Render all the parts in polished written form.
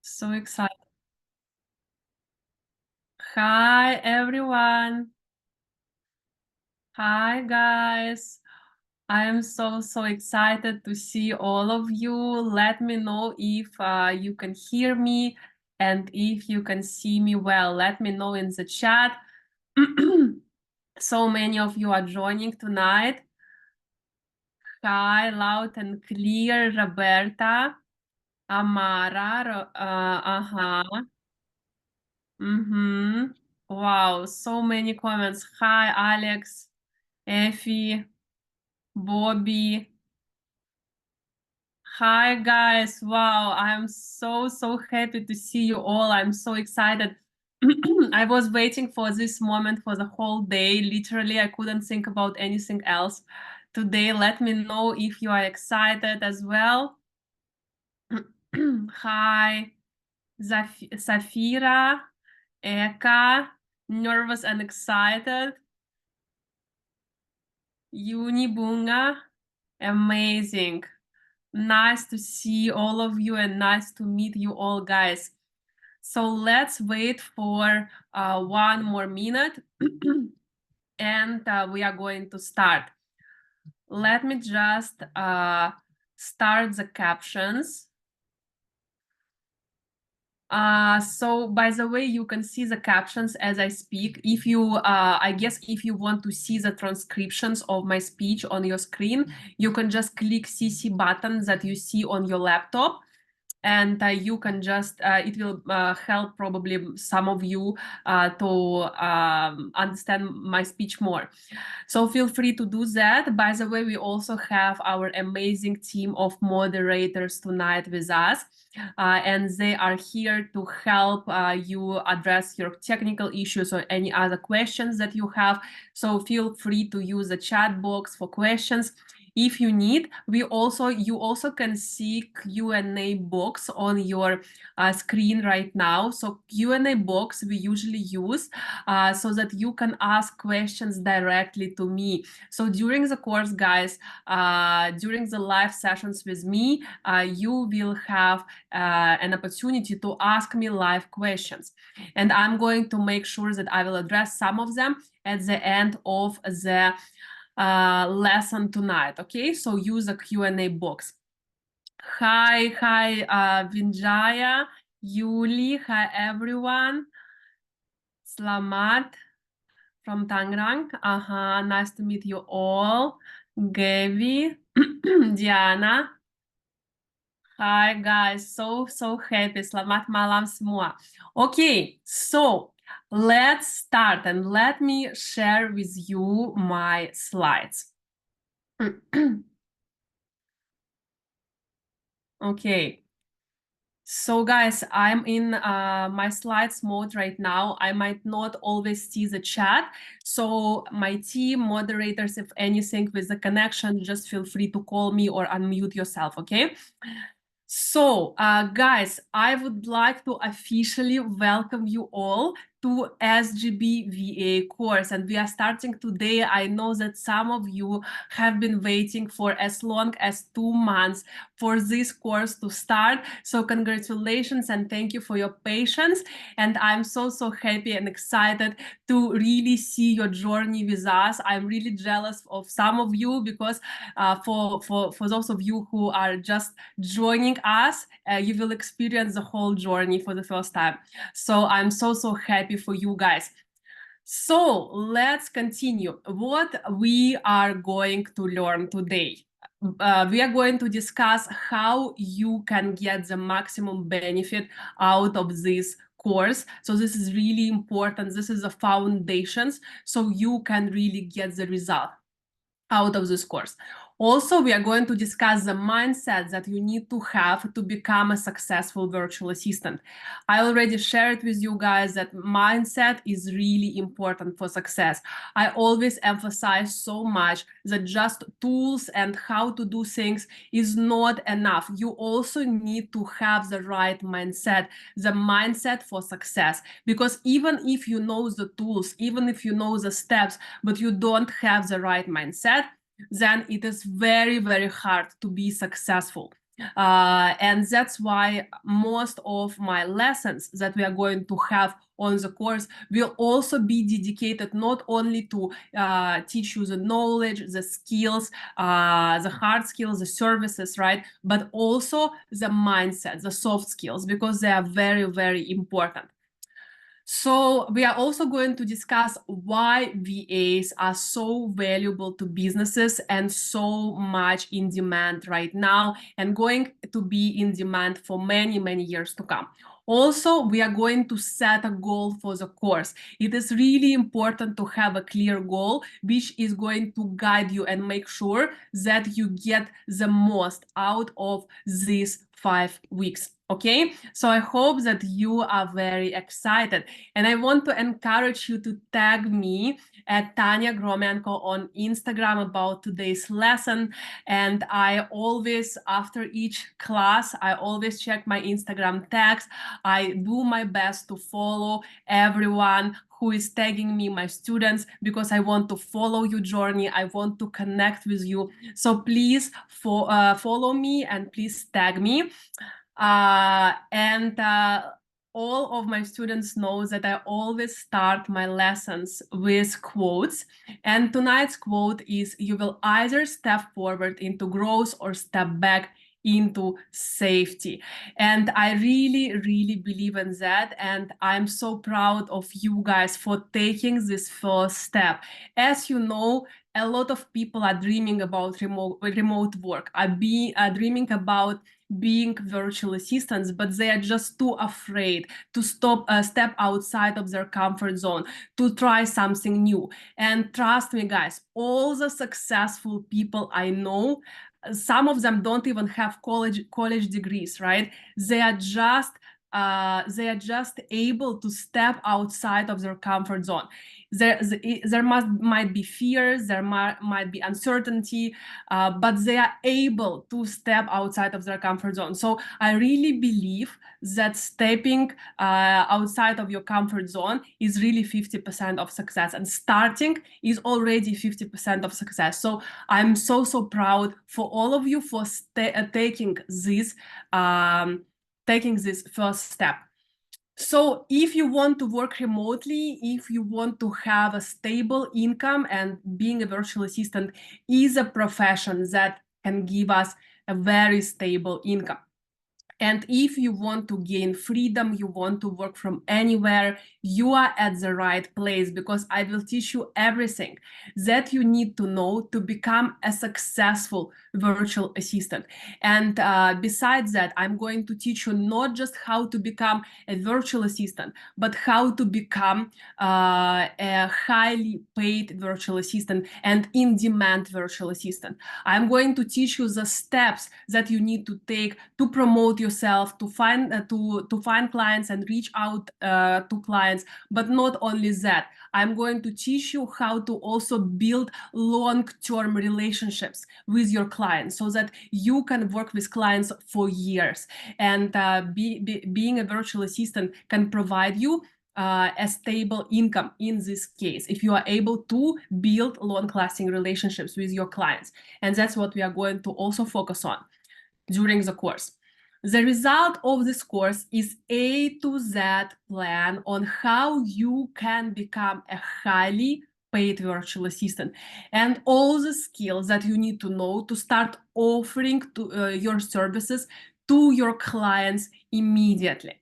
So excited. Hi, everyone. Hi, guys. I am so excited to see all of you. Let me know if you can hear me and if you can see me well. Let me know in the chat. So many of you are joining tonight. Hi, loud and clear, Roberta, Amara. Wow, so many comments. Hi, Alex, Effie, Bobby. Hi, guys. Wow, I'm so happy to see you all. I'm so excited. I was waiting for this moment for the whole day. Literally, I couldn't think about anything else today. Let me know if you are excited as well. Hi, Safira, Eka, nervous and excited. Bunga, amazing. Nice to see all of you and nice to meet you all, guys. So let's wait for 1 more minute and we are going to start. Let me just start the captions. So by the way, you can see the captions as I speak. If you, I guess if you want to see the transcriptions of my speech on your screen, you can just click CC button that you see on your laptop. And you can just, it will help probably some of you to understand my speech more. So feel free to do that. By the way, we also have our amazing team of moderators tonight with us. And they are here to help you address your technical issues or any other questions that you have. So feel free to use the chat box for questions. If you need, you also can see Q&A box on your screen right now. So Q&A box we usually use so that you can ask questions directly to me. So during the course, guys, during the live sessions with me, you will have an opportunity to ask me live questions. And I'm going to make sure that I will address some of them at the end of the lesson tonight. Okay, so use the Q&A box. Hi, Vinjaya, Yuli, hi everyone. Slamat from Tangerang. Nice to meet you all. Gavi, Diana. Hi guys, so happy. Selamat malam semua. Okay, so let's start and let me share with you my slides. Okay. So guys, I'm in my slides mode right now. I might not always see the chat. So my team moderators, if anything with the connection, just feel free to call me or unmute yourself, okay? So, guys, I would like to officially welcome you all to SGB VA course, and we are starting today. I know that some of you have been waiting for as long as 2 months for this course to start. So congratulations and thank you for your patience. And I'm so happy and excited to really see your journey with us. I'm really jealous of some of you because for those of you who are just joining us, you will experience the whole journey for the first time. So I'm so happy for you guys. So let's continue. What we are going to learn today. We are going to discuss how you can get the maximum benefit out of this course. So this is really important. This is the foundations, so you can really get the result out of this course. Also, we are going to discuss the mindset that you need to have to become a successful virtual assistant. I already shared with you guys that mindset is really important for success. I always emphasize so much that just tools and how to do things is not enough. You also need to have the right mindset, the mindset for success. Because even if you know the tools, even if you know the steps, but you don't have the right mindset, then it is very hard to be successful. And that's why most of my lessons that we are going to have on the course will also be dedicated not only to teach you the knowledge, the skills, the hard skills, the services, right? But also the mindset, the soft skills, because they are very, very important. So we are also going to discuss why VAs are so valuable to businesses and so much in demand right now, and going to be in demand for many, many years to come. Also, we are going to set a goal for the course. It is really important to have a clear goal, which is going to guide you and make sure that you get the most out of these 5 weeks. Okay, so I hope that you are very excited, and I want to encourage you to tag me at Tanya Gromenko on Instagram about today's lesson. And I always, after each class, I always check my Instagram tags. I do my best to follow everyone who is tagging me, my students, because I want to follow your journey. I want to connect with you. So please follow me and please tag me. And all of my students know that I always start my lessons with quotes. And tonight's quote is, "You will either step forward into growth or step back into safety." And I really, really believe in that. And I'm so proud of you guys for taking this first step. As you know, a lot of people are dreaming about remote work, are dreaming about being virtual assistants, but they are just too afraid to step outside of their comfort zone, to try something new. And trust me, guys, all the successful people I know, some of them don't even have college degrees, right? They are just able to step outside of their comfort zone. There might be fears, there might be uncertainty, but they are able to step outside of their comfort zone. So I really believe that stepping outside of your comfort zone is really 50% of success, and starting is already 50% of success. So I'm so proud for all of you for taking this first step. So if you want to work remotely, if you want to have a stable income, and being a virtual assistant is a profession that can give us a very stable income. And if you want to gain freedom, you want to work from anywhere, you are at the right place, because I will teach you everything that you need to know to become a successful virtual assistant. And besides that, I'm going to teach you not just how to become a virtual assistant, but how to become a highly paid virtual assistant and in-demand virtual assistant. I'm going to teach you the steps that you need to take to promote yourself, to find clients and reach out to clients. But not only that, I'm going to teach you how to also build long-term relationships with your clients, so that you can work with clients for years. And being a virtual assistant can provide you a stable income in this case, if you are able to build long-lasting relationships with your clients. And that's what we are going to also focus on during the course. The result of this course is A to Z plan on how you can become a highly paid virtual assistant, and all the skills that you need to know to start offering your services to your clients immediately.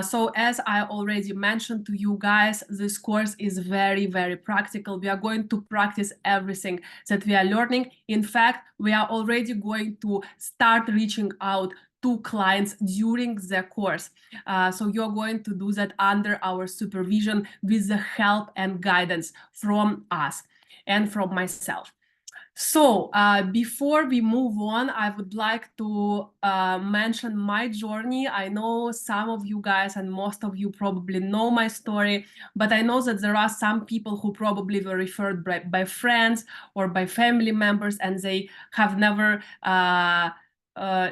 So as I already mentioned to you guys, this course is very, very practical. We are going to practice everything that we are learning. In fact, we are already going to start reaching out to clients during the course. So you're going to do that under our supervision with the help and guidance from us and from myself. So before we move on, I would like to mention my journey. I know some of you guys and most of you probably know my story, but I know that there are some people who probably were referred by friends or by family members, and they have never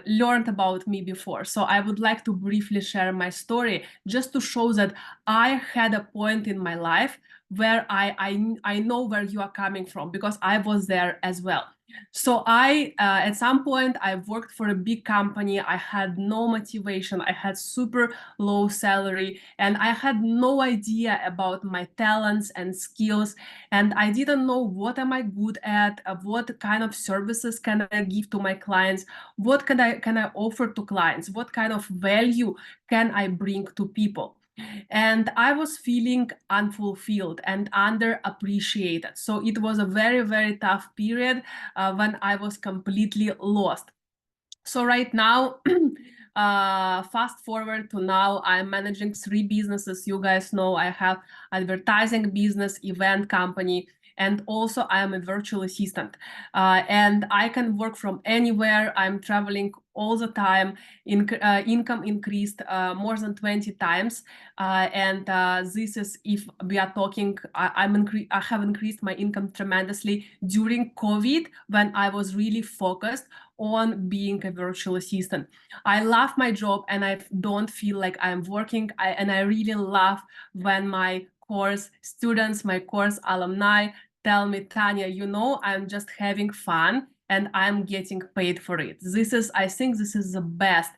learned about me before. So I would like to briefly share my story, just to show that I had a point in my life where I know where you are coming from, because I was there as well. So at some point, I worked for a big company. I had no motivation. I had super low salary, and I had no idea about my talents and skills. And I didn't know what am I good at, what kind of services can I give to my clients, what can I offer to clients, what kind of value can I bring to people. And I was feeling unfulfilled and underappreciated. So it was a very, very tough period when I was completely lost. So right now, fast forward to now, I'm managing 3 businesses. You guys know I have advertising business, event company, and also I am a virtual assistant. And I can work from anywhere. I'm traveling all the time. Income increased more than 20 times. And this is if we are talking, I have increased my income tremendously during COVID when I was really focused on being a virtual assistant. I love my job and I don't feel like I'm working. And I really love when my course students, my course alumni tell me, Tanya, I'm just having fun and I'm getting paid for it. I think this is the best,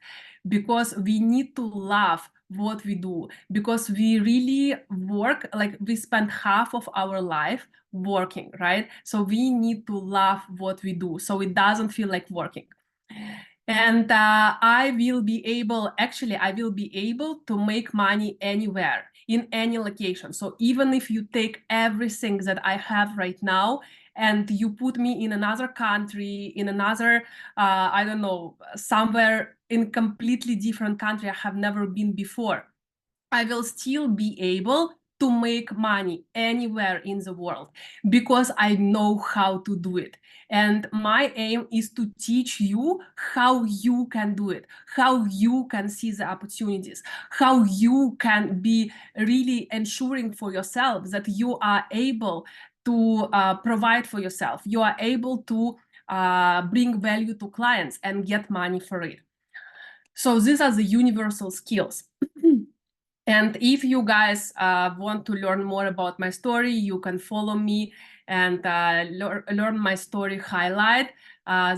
because we need to love what we do, because we really work, like we spend half of our life working, right? So we need to love what we do so it doesn't feel like working. And I will be able to make money anywhere, in any location. So even if you take everything that I have right now and you put me in another country, in another, I don't know, somewhere in completely different country I have never been before, I will still be able to make money anywhere in the world because I know how to do it. And my aim is to teach you how you can do it, how you can see the opportunities, how you can be really ensuring for yourself that you are able to provide for yourself. You are able to bring value to clients and get money for it. So these are the universal skills. And if you guys want to learn more about my story, you can follow me and learn my story highlight.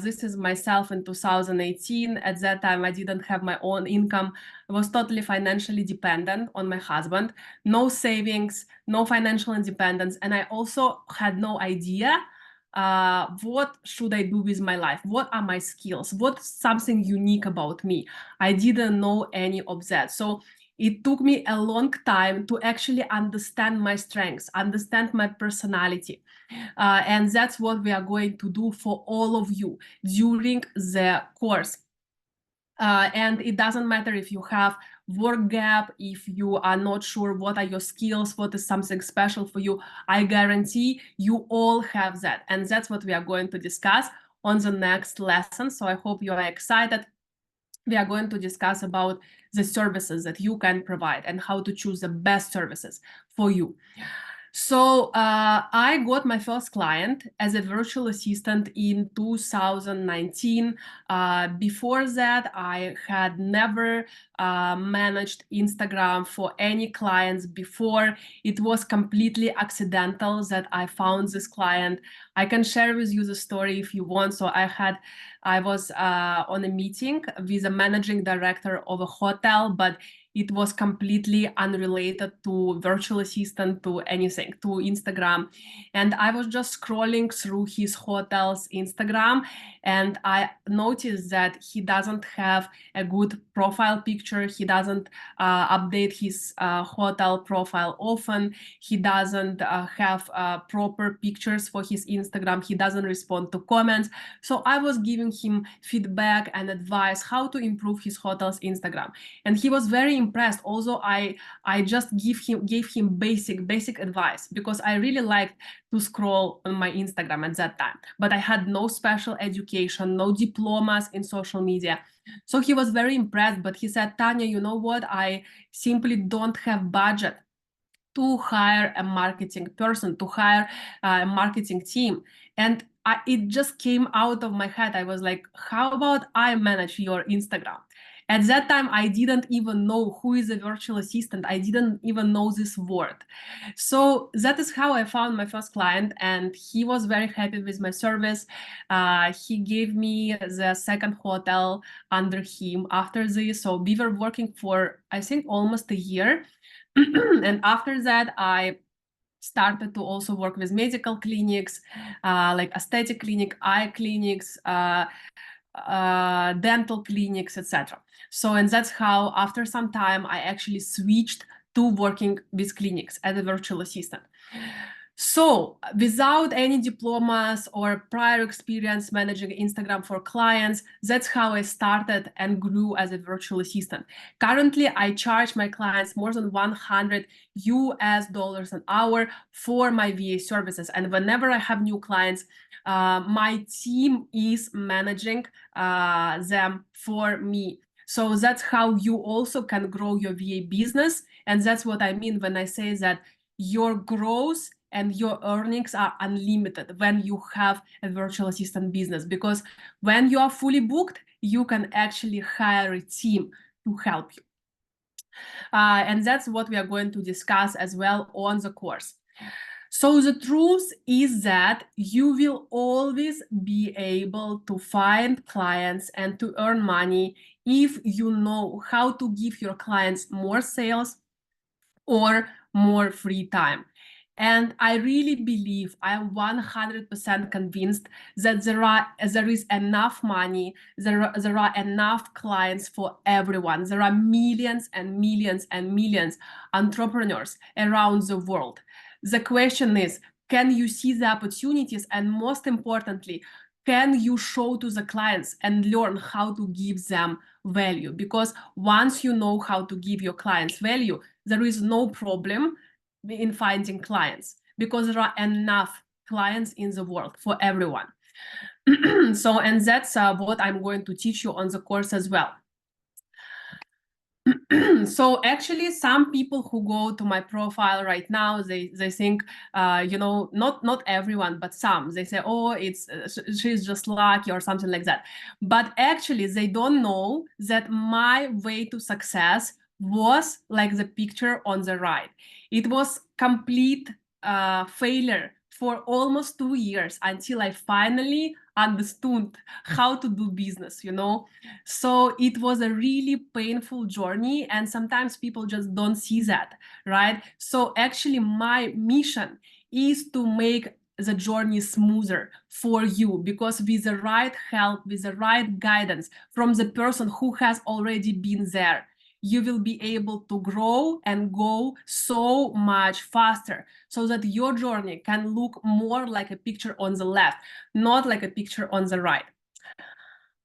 This is myself in 2018. At that time, I didn't have my own income. I was totally financially dependent on my husband, no savings, no financial independence. And I also had no idea what should I do with my life? What are my skills? What's something unique about me? I didn't know any of that. So it took me a long time to actually understand my strengths, understand my personality. And that's what we are going to do for all of you during the course. And it doesn't matter if you have work gap, if you are not sure what are your skills, what is something special for you. I guarantee you all have that. And that's what we are going to discuss on the next lesson. So I hope you are excited. We are going to discuss about the services that you can provide and how to choose the best services for you. So I got my first client as a virtual assistant in 2019. Before that, I had never managed Instagram for any clients before. It was completely accidental that I found this client. I can share with you the story if you want. So I was on a meeting with a managing director of a hotel, but it was completely unrelated to virtual assistant, to anything, to Instagram. And I was just scrolling through his hotel's Instagram, and I noticed that he doesn't have a good profile picture. He doesn't update his hotel profile often. He doesn't have proper pictures for his Instagram. He doesn't respond to comments. So I was giving him feedback and advice how to improve his hotel's Instagram. And he was very impressed. Also, I just gave him basic advice because I really liked to scroll on my Instagram at that time. But I had no special education, no diplomas in social media. So he was very impressed, but he said, Tanya, you know what? I simply don't have budget to hire a marketing person, to hire a marketing team. And it just came out of my head. I was like, how about I manage your Instagram? At that time, I didn't even know who is a virtual assistant. I didn't even know this word. So that is how I found my first client, and he was very happy with my service. He gave me the second hotel under him after this. So we were working for, I think, almost a year. And after that, I started to also work with medical clinics, like aesthetic clinic, eye clinics, dental clinics, etc. So, and that's how after some time I actually switched to working with clinics as a virtual assistant. So without any diplomas or prior experience managing Instagram for clients, that's how I started and grew as a virtual assistant. Currently, I charge my clients more than $100 an hour for my VA services. And whenever I have new clients, my team is managing them for me. So that's how you also can grow your VA business. And that's what I mean when I say that your growth and your earnings are unlimited when you have a virtual assistant business, because when you are fully booked, you can actually hire a team to help you. And that's what we are going to discuss as well on the course. So the truth is that you will always be able to find clients and to earn money if you know how to give your clients more sales or more free time. And I really believe, I am 100% convinced that there is enough money, there are enough clients for everyone. There are millions and millions and millions entrepreneurs around the world. The question is, can you see the opportunities? And most importantly, can you show to the clients and learn how to give them value? Because once you know how to give your clients value, there is no problem in finding clients, because there are enough clients in the world for everyone. So, and that's what I'm going to teach you on the course as well. So actually, some people who go to my profile right now, they think, you know, not everyone, but some, they say, oh, it's she's just lucky or something like that. But actually, they don't know that my way to success was like the picture on the right. It was complete failure for almost 2 years until I finally understood how to do business, you know. So it was a really painful journey, and sometimes people just don't see that, right? So actually my mission is to make the journey smoother for you, because with the right help, with the right guidance from the person who has already been there, you will be able to grow and go so much faster, so that your journey can look more like a picture on the left, not like a picture on the right.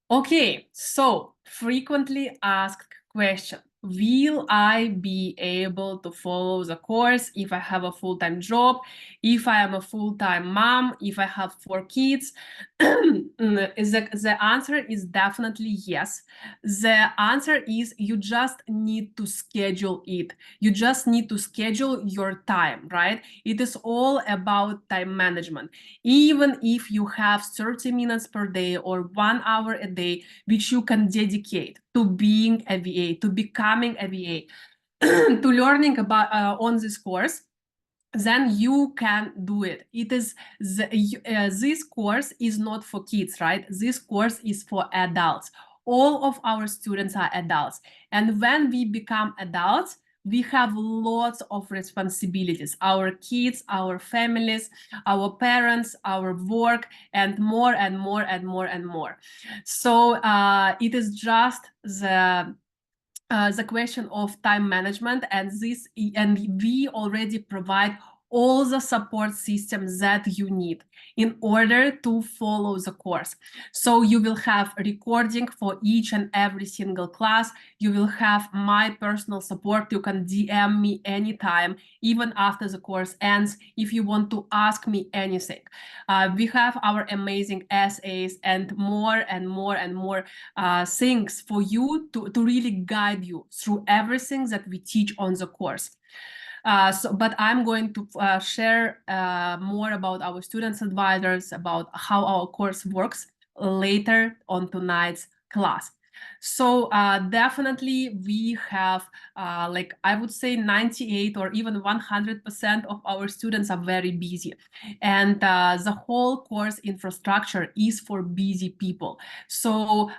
Okay, so frequently asked question. Will I be able to follow the course if I have a full-time job, if I am a full-time mom, if I have 4 kids? The answer is definitely yes. The answer is you just need to schedule it. You just need to schedule your time, right? It is all about time management. Even if you have 30 minutes per day or 1 hour a day, which you can dedicate to being a VA, to becoming a VA, to learning about on this course, then you can do it. It is this course is not for kids, right? This course is for adults. All of our students are adults, and when we become adults, we have lots of responsibilities: our kids, our families, our parents, our work, and more and more and more and more. So it is just the question of time management, and we already provide all the support systems that you need in order to follow the course. So you will have a recording for each and every single class. You will have my personal support. You can DM me anytime, even after the course ends, if you want to ask me anything. We have our amazing essays and more and more and more things for you to really guide you through everything that we teach on the course. But I'm going to share more about our students advisors, about how our course works later on tonight's class. So definitely we have, like I would say 98 or even 100% of our students are very busy. And the whole course infrastructure is for busy people. So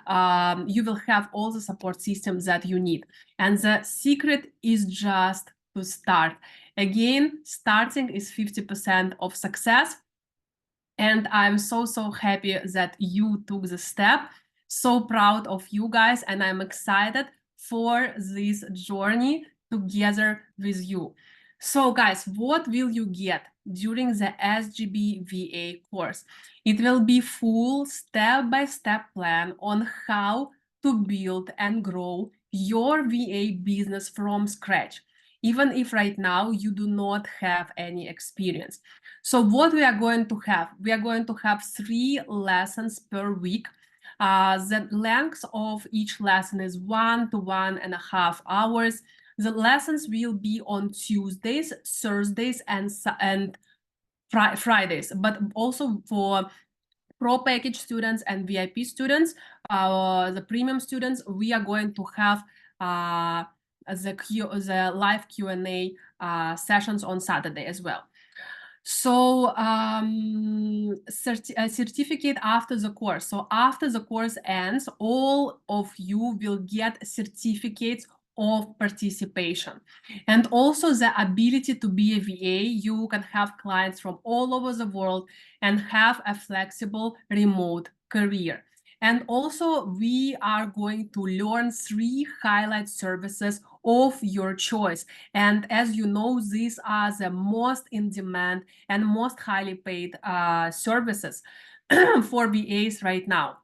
you will have all the support systems that you need. And the secret is just to start. Again, starting is 50% of success. And I'm so happy that you took the step. So proud of you guys, and I'm excited for this journey together with you. So guys, what will you get during the SGB VA course? It will be full step-by-step plan on how to build and grow your VA business from scratch, even if right now you do not have any experience. So what we are going to have? We are going to have 3 lessons per week. The length of each lesson is 1 to 1.5 hours. The lessons will be on Tuesdays, Thursdays, and Fridays, but also for pro package students and VIP students, the premium students, we are going to have the live Q&A sessions on Saturday as well. So certificate after the course. So after the course ends, all of you will get certificates of participation. And also the ability to be a VA. You can have clients from all over the world and have a flexible remote career. And also we are going to learn 3 highlight services of your choice. And as you know, these are the most in demand and most highly paid services for VAs right now: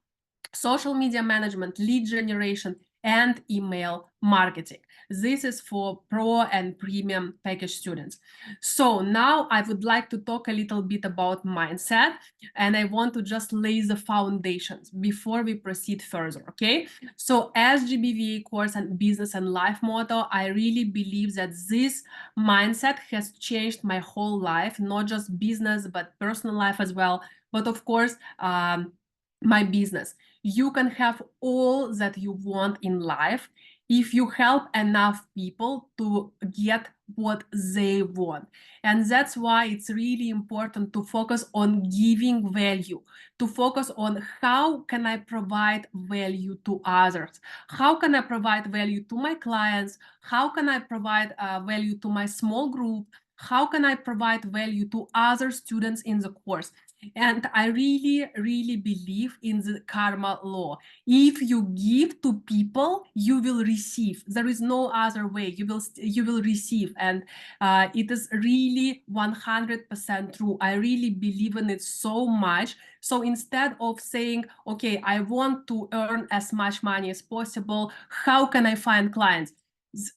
social media management, lead generation, and email marketing. This is for pro and premium package students. So now I would like to talk a little bit about mindset, and I want to just lay the foundations before we proceed further, okay? So as GBVA course and business and life motto, I really believe that this mindset has changed my whole life, not just business, but personal life as well. But of course, my business. You can have all that you want in life if you help enough people to get what they want. And that's why it's really important to focus on giving value, to focus on how can I provide value to others? How can I provide value to my clients? How can I provide value to my small group? How can I provide value to other students in the course? And I really believe in the karma law. If you give to people, you will receive. There is no other way. You will receive, and it is really 100% true. I really believe in it so much. So instead of saying, okay, I want to earn as much money as possible, how can I find clients?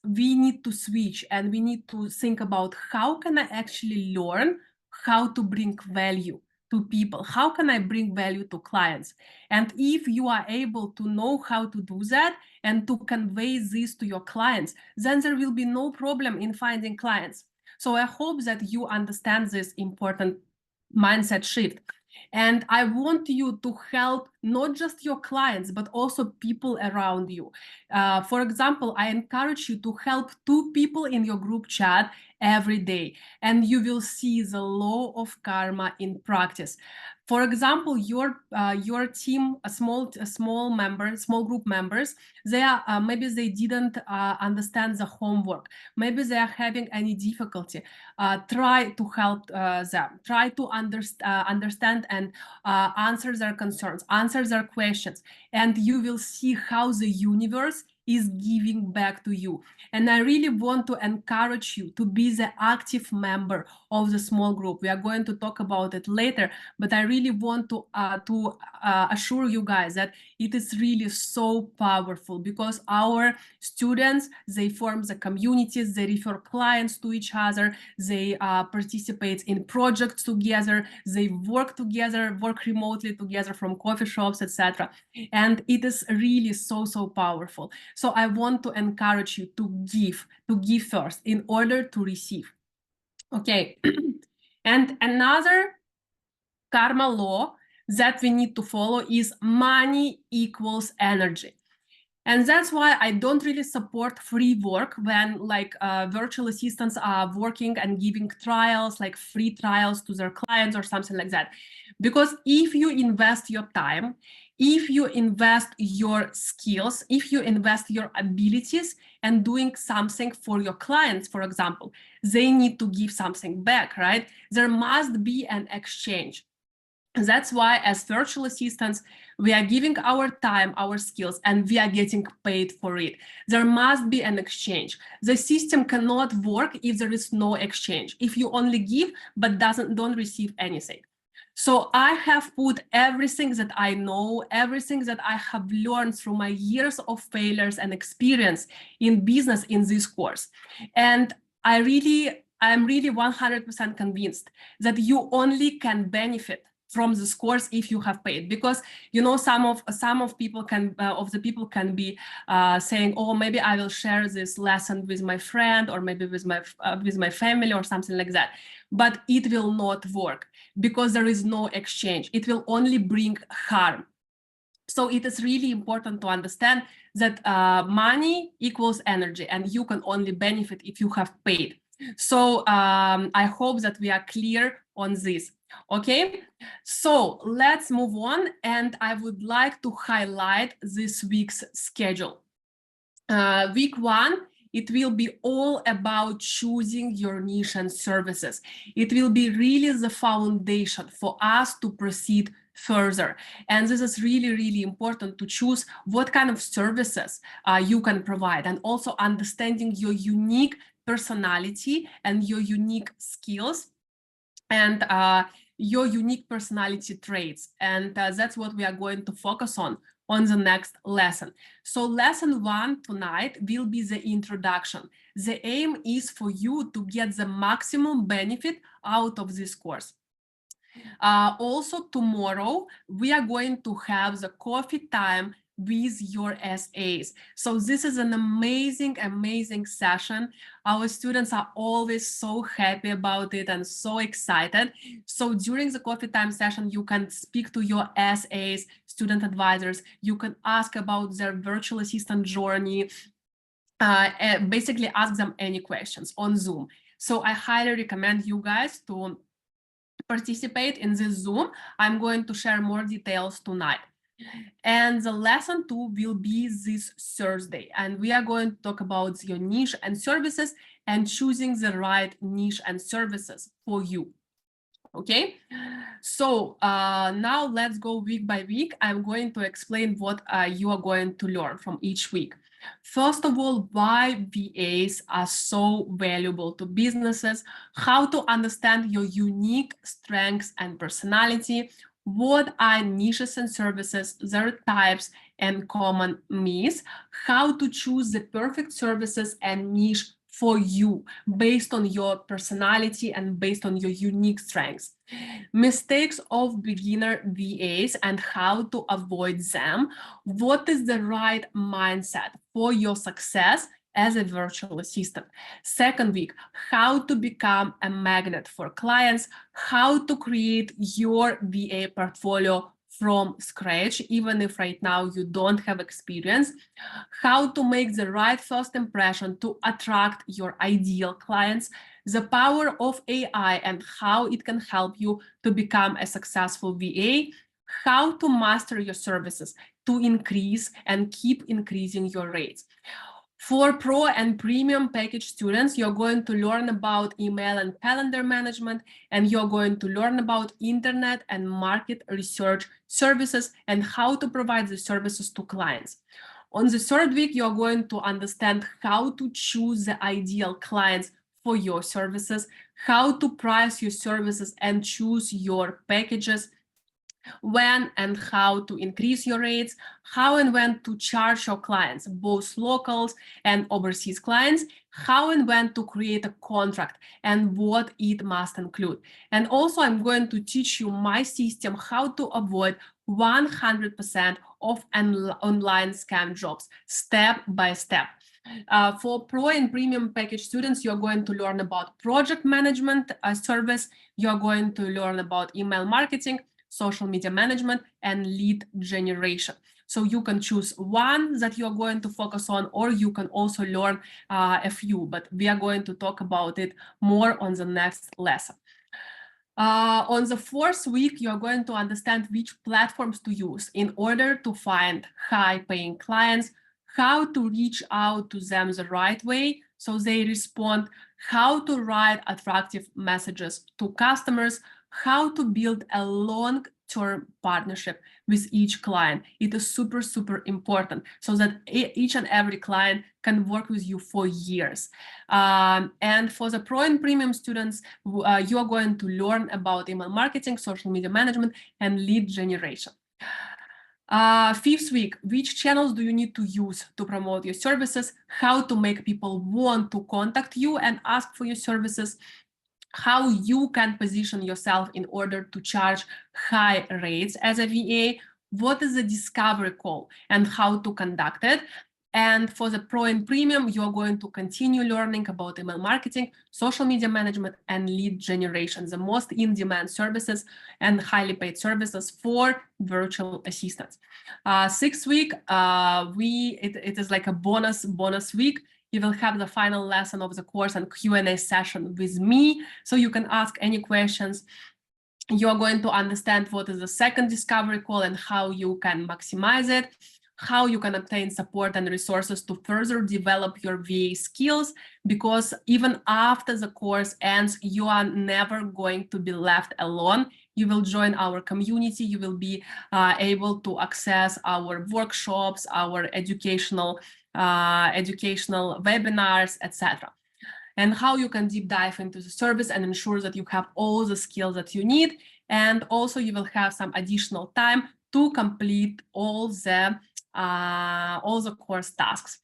We need to switch, and we need to think about how can I actually learn how to bring value to people? How can I bring value to clients? And if you are able to know how to do that and to convey this to your clients, then there will be no problem in finding clients. So I hope that you understand this important mindset shift. And I want you to help not just your clients, but also people around you. For example, I encourage you to help 2 people in your group chat every day, and you will see the law of karma in practice. For example, your team, a small group members, they are maybe they didn't understand the homework. Maybe they are having any difficulty. Try to help them. Try to understand and answer their concerns, answer their questions, and you will see how the universe is giving back to you. And I really want to encourage you to be the active member of the small group. We are going to talk about it later, but I really want to assure you guys that it is really so powerful, because our students, they form the communities, they refer clients to each other, they participate in projects together, they work together, work remotely together from coffee shops, etc. And it is really so powerful. So I want to encourage you to give first in order to receive. Okay. And another karma law that we need to follow is money equals energy. And that's why I don't really support free work when like virtual assistants are working and giving trials, like free trials to their clients or something like that. Because if you invest your time, if you invest your skills, if you invest your abilities and doing something for your clients, for example, they need to give something back, right? There must be an exchange. That's why as virtual assistants, we are giving our time, our skills, and we are getting paid for it. There must be an exchange. The system cannot work if there is no exchange, if you only give but don't receive anything. So I have put everything that I know, everything that I have learned through my years of failures and experience in business in this course. And I'm really 100% convinced that you only can benefit from this course if you have paid, because you know some of the people can be saying, oh, maybe I will share this lesson with my friend or maybe with my family or something like that, but it will not work because there is no exchange. It will only bring harm. So it is really important to understand that money equals energy, and you can only benefit if you have paid. So I hope that we are clear on this. Okay, so let's move on, and I would like to highlight this week's schedule. Week 1, it will be all about choosing your niche and services. It will be really the foundation for us to proceed further. And this is really, really important to choose what kind of services you can provide, and also understanding your unique personality and your unique skills and your unique personality traits. And that's what we are going to focus on the next lesson. So lesson 1 tonight will be the introduction. The aim is for you to get the maximum benefit out of this course. Also tomorrow, we are going to have the coffee time with your SAs. So this is an amazing, amazing session. Our students are always so happy about it and so excited. So during the coffee time session, you can speak to your SAs, student advisors. You can ask about their virtual assistant journey, basically ask them any questions on Zoom. So I highly recommend you guys to participate in this Zoom. I'm going to share more details tonight. And the lesson 2 will be this Thursday. And we are going to talk about your niche and services and choosing the right niche and services for you. Okay, so now let's go week by week. I'm going to explain what you are going to learn from each week. First of all, why VAs are so valuable to businesses, how to understand your unique strengths and personality, what are niches and services, their types and common myths, how to choose the perfect services and niche for you based on your personality and based on your unique strengths. Mistakes of beginner VAs and how to avoid them. What is the right mindset for your success as a virtual assistant? Second week, how to become a magnet for clients, how to create your VA portfolio from scratch, even if right now you don't have experience, how to make the right first impression to attract your ideal clients, the power of AI and how it can help you to become a successful VA, how to master your services to increase and keep increasing your rates. For pro and premium package students, you're going to learn about email and calendar management, and you're going to learn about internet and market research services and how to provide the services to clients. On the third week, you're going to understand how to choose the ideal clients for your services, how to price your services and choose your packages, when and how to increase your rates, how and when to charge your clients, both locals and overseas clients, how and when to create a contract and what it must include. And also I'm going to teach you my system how to avoid 100% of online scam jobs, step by step. For pro and premium package students, you're going to learn about project management service, you're going to learn about email marketing, social media management, and lead generation. So you can choose one that you are going to focus on, or you can also learn a few, but we are going to talk about it more on the next lesson. On the fourth week, you are going to understand which platforms to use in order to find high-paying clients, how to reach out to them the right way so they respond, how to write attractive messages to customers, how to build a long-term partnership with each client. It is super, super important so that each and every client can work with you for years. And for the pro and premium students, you are going to learn about email marketing, social media management, and lead generation. Fifth week, which channels do you need to use to promote your services, how to make people want to contact you and ask for your services, how you can position yourself in order to charge high rates as a VA, what is the discovery call and how to conduct it. And for the pro and premium, you're going to continue learning about email marketing, social media management, and lead generation, the most in-demand services and highly paid services for virtual assistants. Sixth week, it is like a bonus week. You will have the final lesson of the course and Q&A session with me, so you can ask any questions. You're going to understand what is the second discovery call and how you can maximize it, how you can obtain support and resources to further develop your VA skills, because even after the course ends, you are never going to be left alone. You will join our community, you will be able to access our workshops, our educational webinars, etc. And how you can deep dive into the service and ensure that you have all the skills that you need. And also you will have some additional time to complete all the course tasks.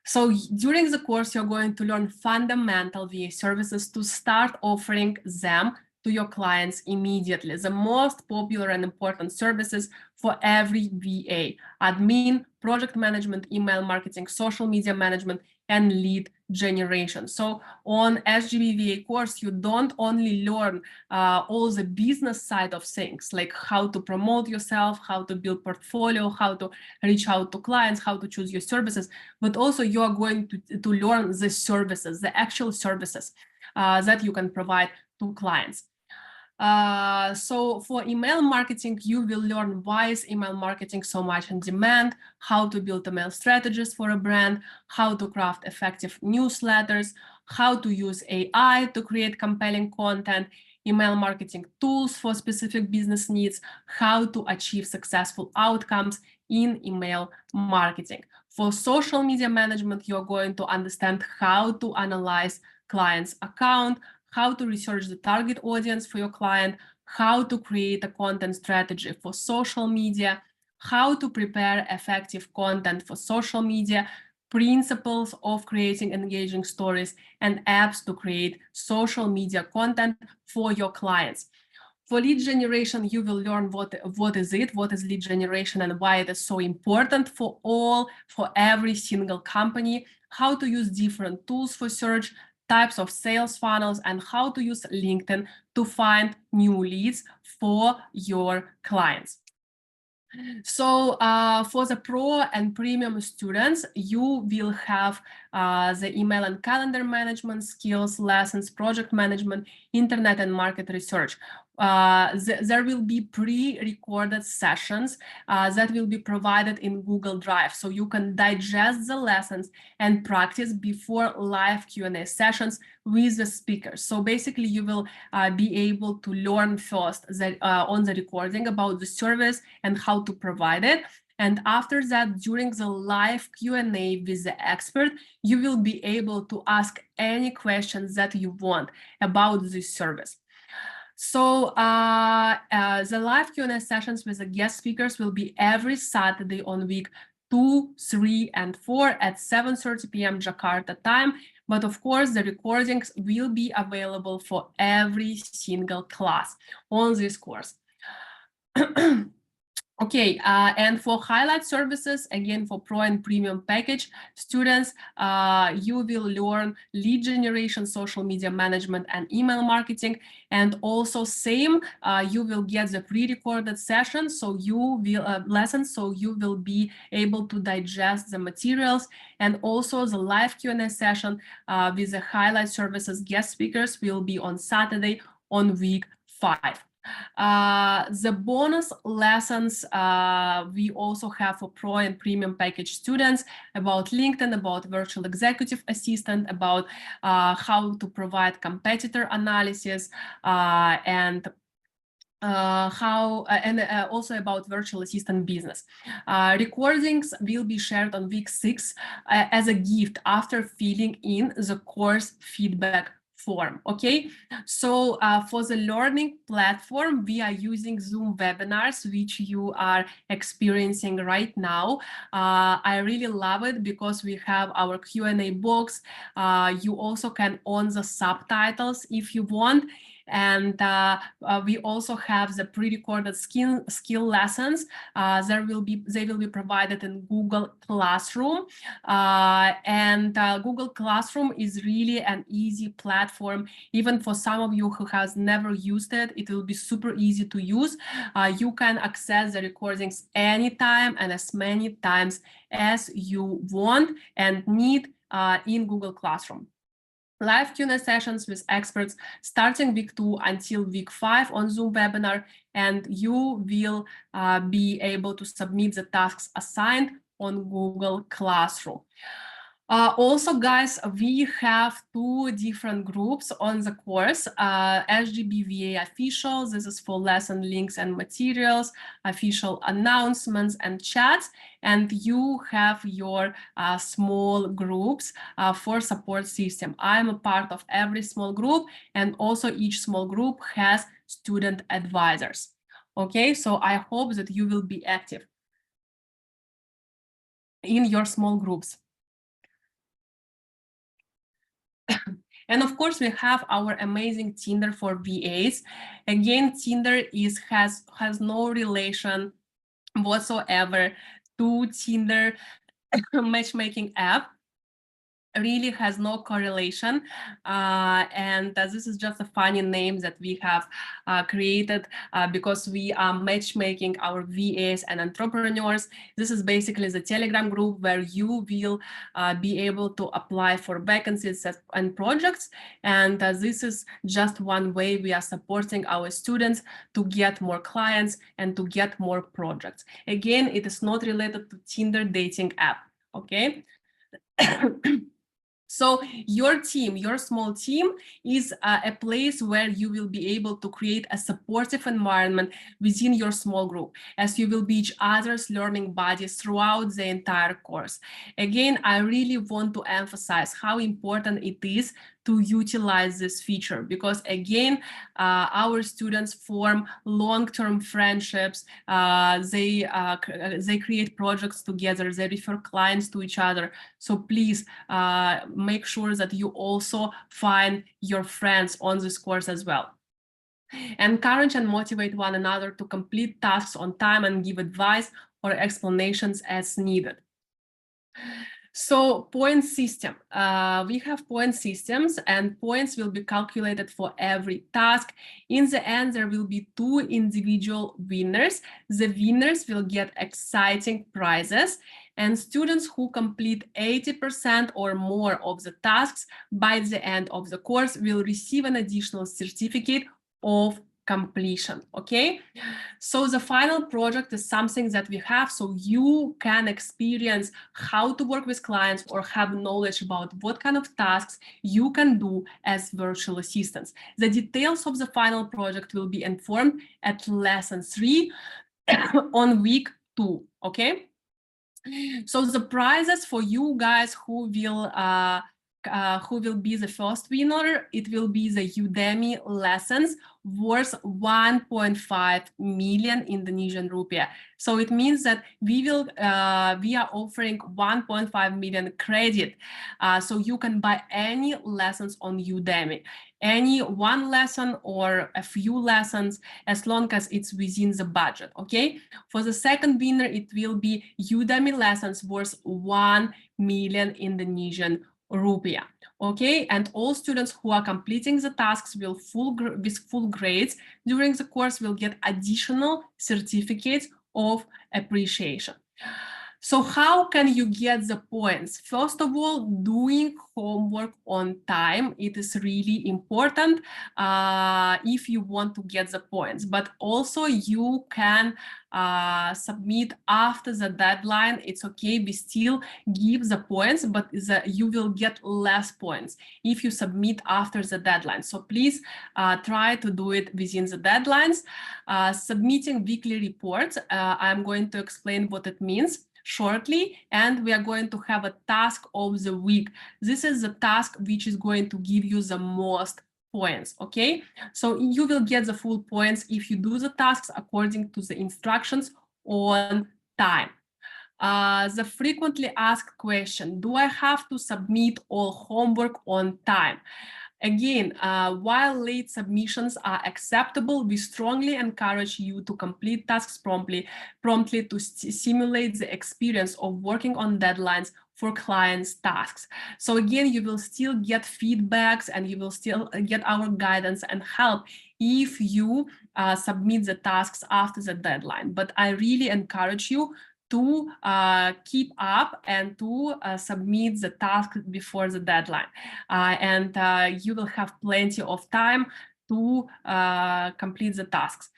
So during the course, you're going to learn fundamental VA services to start offering them to your clients immediately. The most popular and important services for every VA: admin, project management, email marketing, social media management, and lead generation. So on SGB VA course, you don't only learn all the business side of things, like how to promote yourself, how to build portfolio, how to reach out to clients, how to choose your services, but also you are going to learn the services, the actual services that you can provide to clients. So for email marketing, you will learn why is email marketing so much in demand, how to build email strategies for a brand, how to craft effective newsletters, how to use AI to create compelling content, email marketing tools for specific business needs, how to achieve successful outcomes in email marketing. For social media management, you're going to understand how to analyze clients' account, how to research the target audience for your client, how to create a content strategy for social media, how to prepare effective content for social media, principles of creating engaging stories, and apps to create social media content for your clients. For lead generation, you will learn what is lead generation and why it is so important for every single company, how to use different tools for search, types of sales funnels, and how to use LinkedIn to find new leads for your clients. So for the pro and premium students, you will have the email and calendar management skills, lessons, project management, internet and market research. There will be pre-recorded sessions that will be provided in Google Drive, so you can digest the lessons and practice before live Q&A sessions with the speakers. So basically, you will be able to learn first on the recording about the service and how to provide it. And after that, during the live Q&A with the expert, you will be able to ask any questions that you want about this service. So the live Q&A sessions with the guest speakers will be every Saturday on week 2, 3, and 4 at 7:30 p.m. Jakarta time. But of course, the recordings will be available for every single class on this course. Okay, and for highlight services, again, for pro and premium package students, you will learn lead generation, social media management, and email marketing. And also same, you will get the pre-recorded sessions, so you will lessons, so you will be able to digest the materials. And also the live Q&A session with the highlight services guest speakers will be on Saturday on week 5. The bonus lessons we also have for pro and premium package students about LinkedIn, about virtual executive assistant, about how to provide competitor analysis, and also about virtual assistant business. Recordings will be shared on week 6 as a gift after filling in the course feedback form. Okay, so for the learning platform, we are using Zoom webinars, which you are experiencing right now. I really love it because we have our Q&A box. You also can on the subtitles if you want. And we also have the pre-recorded skill lessons. They will be provided in Google Classroom. Google Classroom is really an easy platform. Even for some of you who has never used it, it will be super easy to use. You can access the recordings anytime and as many times as you want and need in Google Classroom. Live Q&A sessions with experts starting week 2 until week 5 on Zoom webinar, and you will be able to submit the tasks assigned on Google Classroom. Also, guys, we have 2 different groups on the course. SGB VA official, this is for lesson links and materials, official announcements and chats, and you have your small groups for support system. I'm a part of every small group, and also each small group has student advisors. Okay, so I hope that you will be active in your small groups. And of course, we have our amazing Tinder for VAs. Again, Tinder has no relation whatsoever to Tinder matchmaking app. Really has no correlation, and this is just a funny name that we have created because we are matchmaking our VAs and entrepreneurs. This is basically the Telegram group where you will be able to apply for vacancies and projects, and this is just one way we are supporting our students to get more clients and to get more projects. Again, it is not related to Tinder dating app. Okay. So your team, your small team, is a place where you will be able to create a supportive environment within your small group, as you will be each other's learning buddies throughout the entire course. Again, I really want to emphasize how important it is to utilize this feature, because again, our students form long-term friendships, they create projects together, they refer clients to each other. So please make sure that you also find your friends on this course as well. Encourage and motivate one another to complete tasks on time and give advice or explanations as needed. So point system, we have point systems, and points will be calculated for every task. In the end, there will be 2 individual winners. The winners will get exciting prizes, and students who complete 80% or more of the tasks by the end of the course will receive an additional certificate of completion. Okay, so the final project is something that we have so you can experience how to work with clients or have knowledge about what kind of tasks you can do as virtual assistants. The details of the final project will be informed at lesson 3 on week 2. Okay, so the prizes for you guys who will who will be the first winner. It will be the Udemy lessons worth 1.5 million Indonesian rupiah. So it means that we are offering 1.5 million credit. So you can buy any lessons on Udemy, any one lesson or a few lessons, as long as it's within the budget, okay? For the second winner, it will be Udemy lessons worth 1 million Indonesian rupiah, okay? And all students who are completing the tasks with full grades during the course will get additional certificates of appreciation. So how can you get the points? First of all, doing homework on time. It is really important if you want to get the points, but also you can submit after the deadline. It's okay, we still give the points, but you will get less points if you submit after the deadline. So please try to do it within the deadlines. Submitting weekly reports, I'm going to explain what it means shortly, and we are going to have a task of the week. This is the task which is going to give you the most points, okay? So you will get the full points if you do the tasks according to the instructions on time. The frequently asked question, do I have to submit all homework on time? Again, while late submissions are acceptable, we strongly encourage you to complete tasks promptly to simulate the experience of working on deadlines for clients' tasks. So again, you will still get feedbacks and you will still get our guidance and help if you submit the tasks after the deadline. But I really encourage you to keep up and to submit the task before the deadline. And you will have plenty of time to complete the tasks.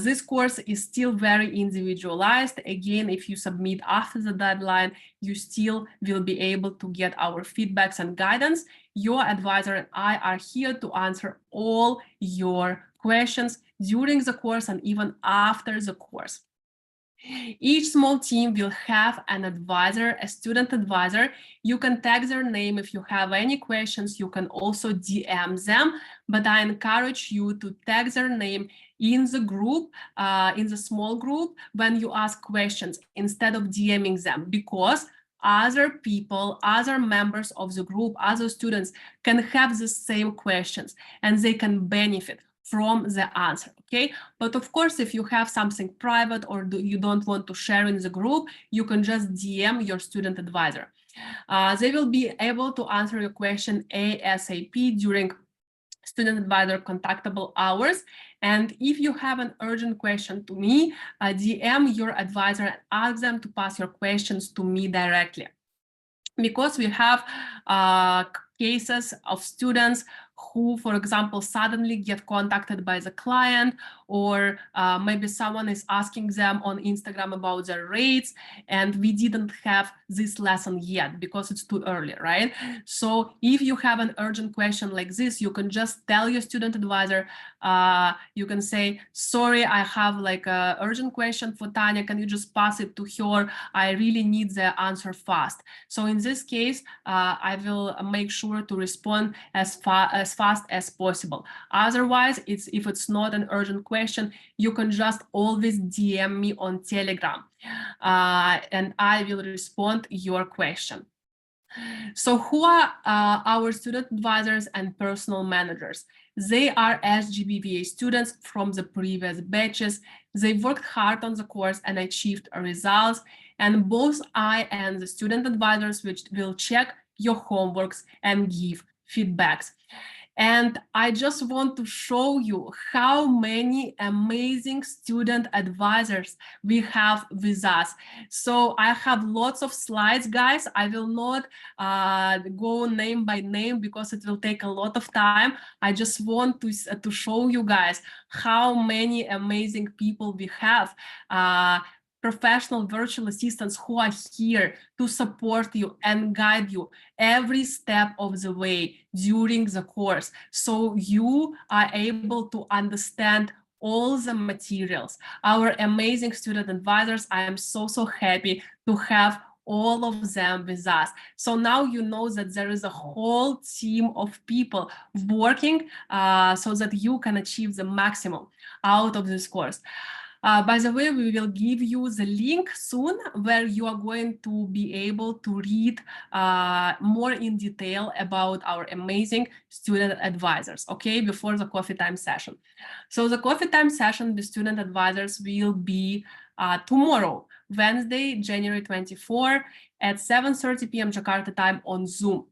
This course is still very individualized. Again, if you submit after the deadline, you still will be able to get our feedbacks and guidance. Your advisor and I are here to answer all your questions during the course and even after the course. Each small team will have an advisor, a student advisor. You can tag their name if you have any questions. You can also DM them, but I encourage you to tag their name in the group, in the small group, when you ask questions instead of DMing them, because other people, other members of the group, other students can have the same questions and they can benefit from the answer, okay? But of course, if you have something private or you don't want to share in the group, you can just DM your student advisor. They will be able to answer your question ASAP during student advisor contactable hours. And if you have an urgent question to me, DM your advisor and ask them to pass your questions to me directly. Because we have cases of students who, for example, suddenly get contacted by the client, or maybe someone is asking them on Instagram about their rates, and we didn't have this lesson yet because it's too early, right? So if you have an urgent question like this, you can just tell your student advisor, you can say, sorry, I have like an urgent question for Tanya, can you just pass it to her? I really need the answer fast. So in this case, I will make sure to respond as fast as possible. Otherwise, if it's not an urgent question, you can just always DM me on Telegram, and I will respond your question. So who are our student advisors and personal managers? They are SGB students from the previous batches. They worked hard on the course and achieved results. And both I and the student advisors will check your homeworks and give feedbacks. And I just want to show you how many amazing student advisors we have with us. So I have lots of slides, guys. I will not go name by name because it will take a lot of time. I just want to show you guys how many amazing people we have. Professional virtual assistants who are here to support you and guide you every step of the way during the course, so you are able to understand all the materials. Our amazing student advisors, I am so happy to have all of them with us. So now you know that there is a whole team of people working so that you can achieve the maximum out of this course. By the way, we will give you the link soon where you are going to be able to read more in detail about our amazing student advisors, okay, before the coffee time session. So the coffee time session with student advisors will be tomorrow, Wednesday, January 24 at 7:30 p.m. Jakarta time on Zoom.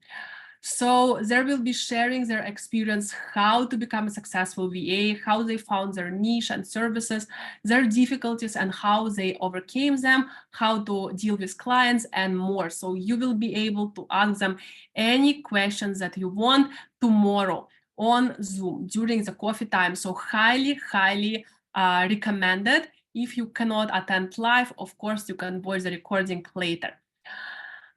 So they will be sharing their experience, how to become a successful VA, how they found their niche and services, their difficulties and how they overcame them, how to deal with clients and more. So you will be able to ask them any questions that you want tomorrow on Zoom during the coffee time. So highly, highly recommended. If you cannot attend live, of course, you can watch the recording later.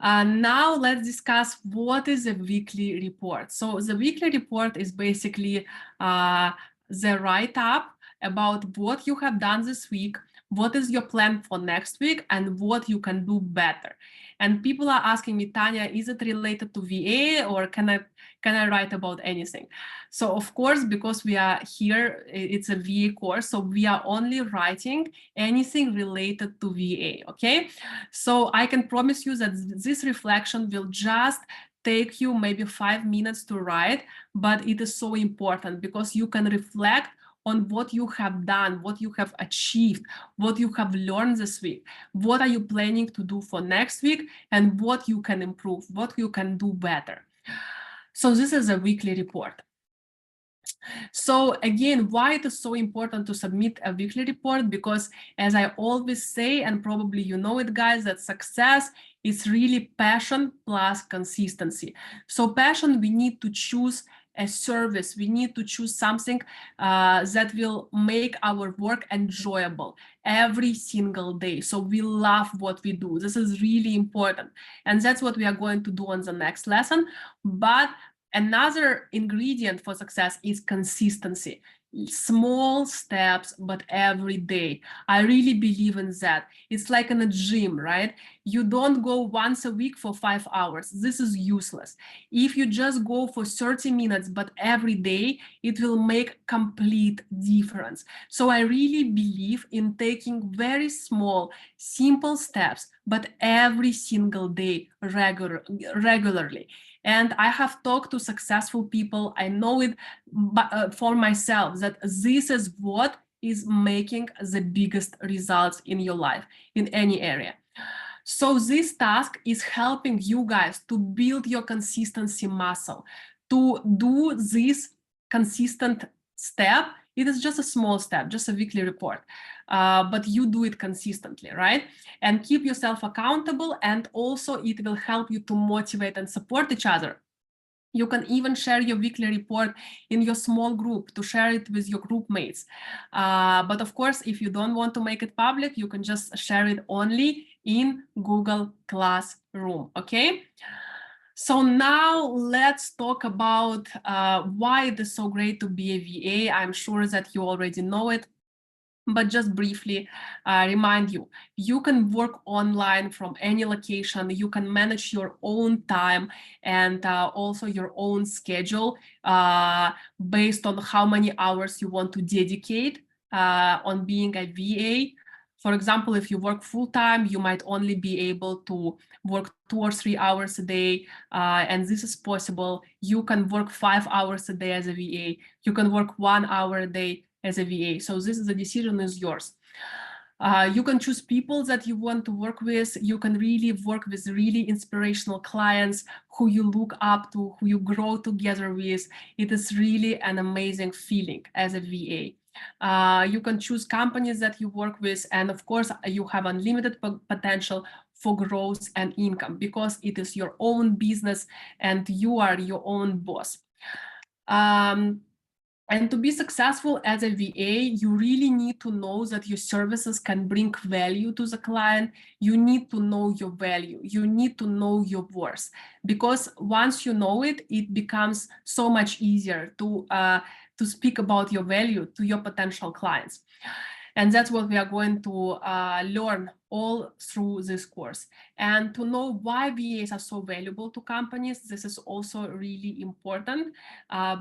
Now let's discuss what is a weekly report. So the weekly report is basically the write-up about what you have done this week, what is your plan for next week, and what you can do better. And people are asking me, Tanya, is it related to VA or can I write about anything? So of course, because we are here, it's a VA course, so we are only writing anything related to VA, okay? So I can promise you that this reflection will just take you maybe 5 minutes to write, but it is so important because you can reflect on what you have done, what you have achieved, what you have learned this week, what are you planning to do for next week, and what you can improve, what you can do better. So this is a weekly report. So again, why it is so important to submit a weekly report? Because as I always say, and probably you know it, guys, that success is really passion plus consistency. So passion, we need to choose a service. We need to choose something that will make our work enjoyable every single day. So we love what we do. This is really important. And that's what we are going to do on the next lesson. But another ingredient for success is consistency. Small steps, but every day. I really believe in that. It's like in a gym, right? You don't go once a week for 5 hours. This is useless. If you just go for 30 minutes, but every day, it will make complete difference. So I really believe in taking very small, simple steps, but every single day, regularly. And I have talked to successful people. I know it for myself that this is what is making the biggest results in your life, in any area. So this task is helping you guys to build your consistency muscle, to do this consistent step. It is just a small step, just a weekly report, but you do it consistently, right? And keep yourself accountable, and also it will help you to motivate and support each other. You can even share your weekly report in your small group to share it with your group mates. But of course, if you don't want to make it public, you can just share it only in Google Classroom, okay? So now let's talk about why it is so great to be a VA. I'm sure that you already know it, but just briefly remind you, you can work online from any location. You can manage your own time and also your own schedule based on how many hours you want to dedicate on being a VA. For example, if you work full-time, you might only be able to work 2 or 3 hours a day, and this is possible. You can work 5 hours a day as a VA. You can work 1 hour a day as a VA. So this is the decision is yours. You can choose people that you want to work with. You can really work with really inspirational clients who you look up to, who you grow together with. It is really an amazing feeling as a VA. You can choose companies that you work with, and of course, you have unlimited potential for growth and income because it is your own business and you are your own boss. And to be successful as a VA, you really need to know that your services can bring value to the client. You need to know your value. You need to know your worth. Because once you know it, it becomes so much easier to speak about your value to your potential clients. And that's what we are going to learn all through this course. And to know why VAs are so valuable to companies, this is also really important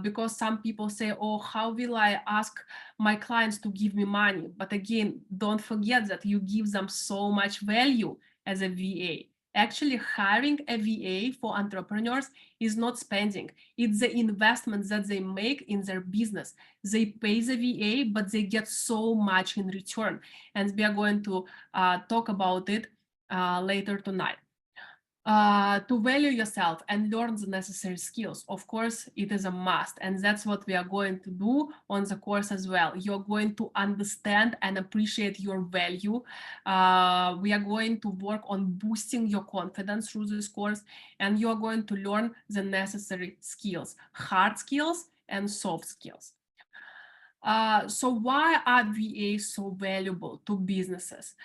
because some people say, oh, how will I ask my clients to give me money? But again, don't forget that you give them so much value as a VA. Actually, hiring a VA for entrepreneurs is not spending. It's the investment that they make in their business. They pay the VA, but they get so much in return. And we are going to talk about it later tonight. To value yourself and learn the necessary skills. Of course, it is a must, and that's what we are going to do on the course as well. You're going to understand and appreciate your value. We are going to work on boosting your confidence through this course, and you're going to learn the necessary skills, hard skills and soft skills. So why are VAs so valuable to businesses?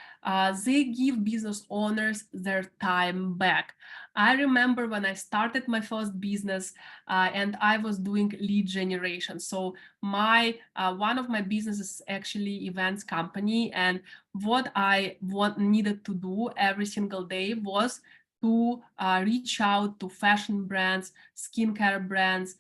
They give business owners their time back. I remember when I started my first business and I was doing lead generation. So my one of my businesses actually events company, and what I needed to do every single day was to reach out to fashion brands, skincare brands,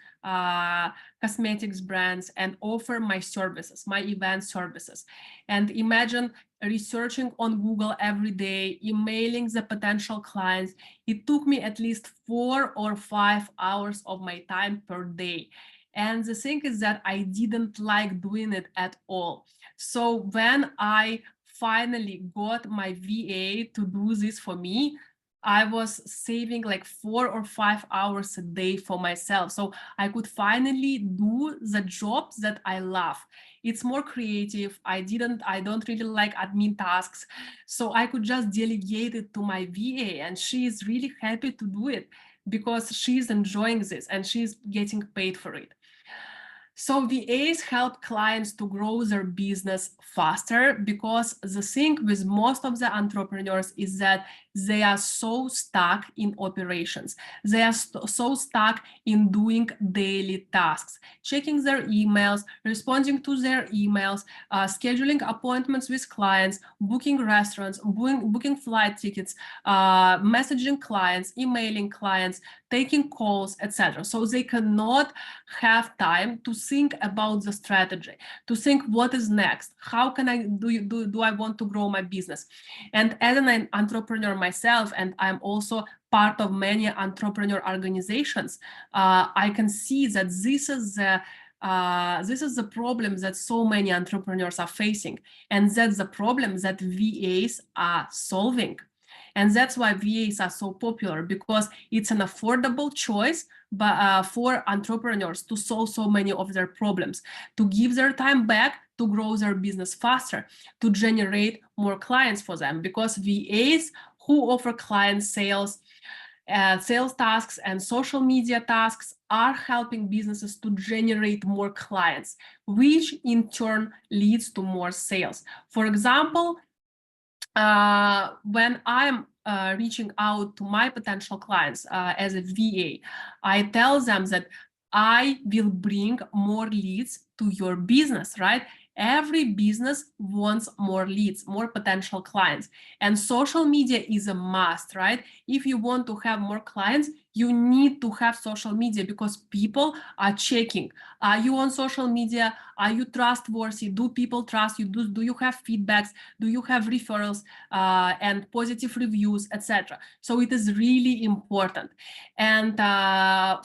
cosmetics brands, and offer my services, my event services. And imagine researching on Google every day, emailing the potential clients. It took me at least 4 or 5 hours of my time per day. And the thing is that I didn't like doing it at all. So when I finally got my VA to do this for me, I was saving like 4 or 5 hours a day for myself. So I could finally do the jobs that I love. It's more creative. I don't really like admin tasks. So I could just delegate it to my VA, and she is really happy to do it because she's enjoying this and she's getting paid for it. So VAs help clients to grow their business faster, because the thing with most of the entrepreneurs is that they are so stuck in operations. They are so stuck in doing daily tasks, checking their emails, responding to their emails, scheduling appointments with clients, booking restaurants, booking flight tickets, messaging clients, emailing clients, taking calls, etc. So they cannot have time to think about the strategy, to think what is next, how can I do I want to grow my business. And as an entrepreneur myself, and I'm also part of many entrepreneur organizations, I can see that this is the problem that so many entrepreneurs are facing, and that's the problem that VAs are solving. And that's why VAs are so popular, because it's an affordable choice for entrepreneurs to solve so many of their problems, to give their time back, to grow their business faster, to generate more clients for them. Because VAs who offer client sales, sales tasks and social media tasks are helping businesses to generate more clients, which in turn leads to more sales. For example, when I'm reaching out to my potential clients as a VA, I tell them that I will bring more leads to your business, right? Every business wants more leads, more potential clients, and social media is a must, right? If you want to have more clients, you need to have social media, because people are checking. Are you on social media? Are you trustworthy? Do people trust you? Do you have feedbacks? Do you have referrals and positive reviews, etc.? So it is really important. And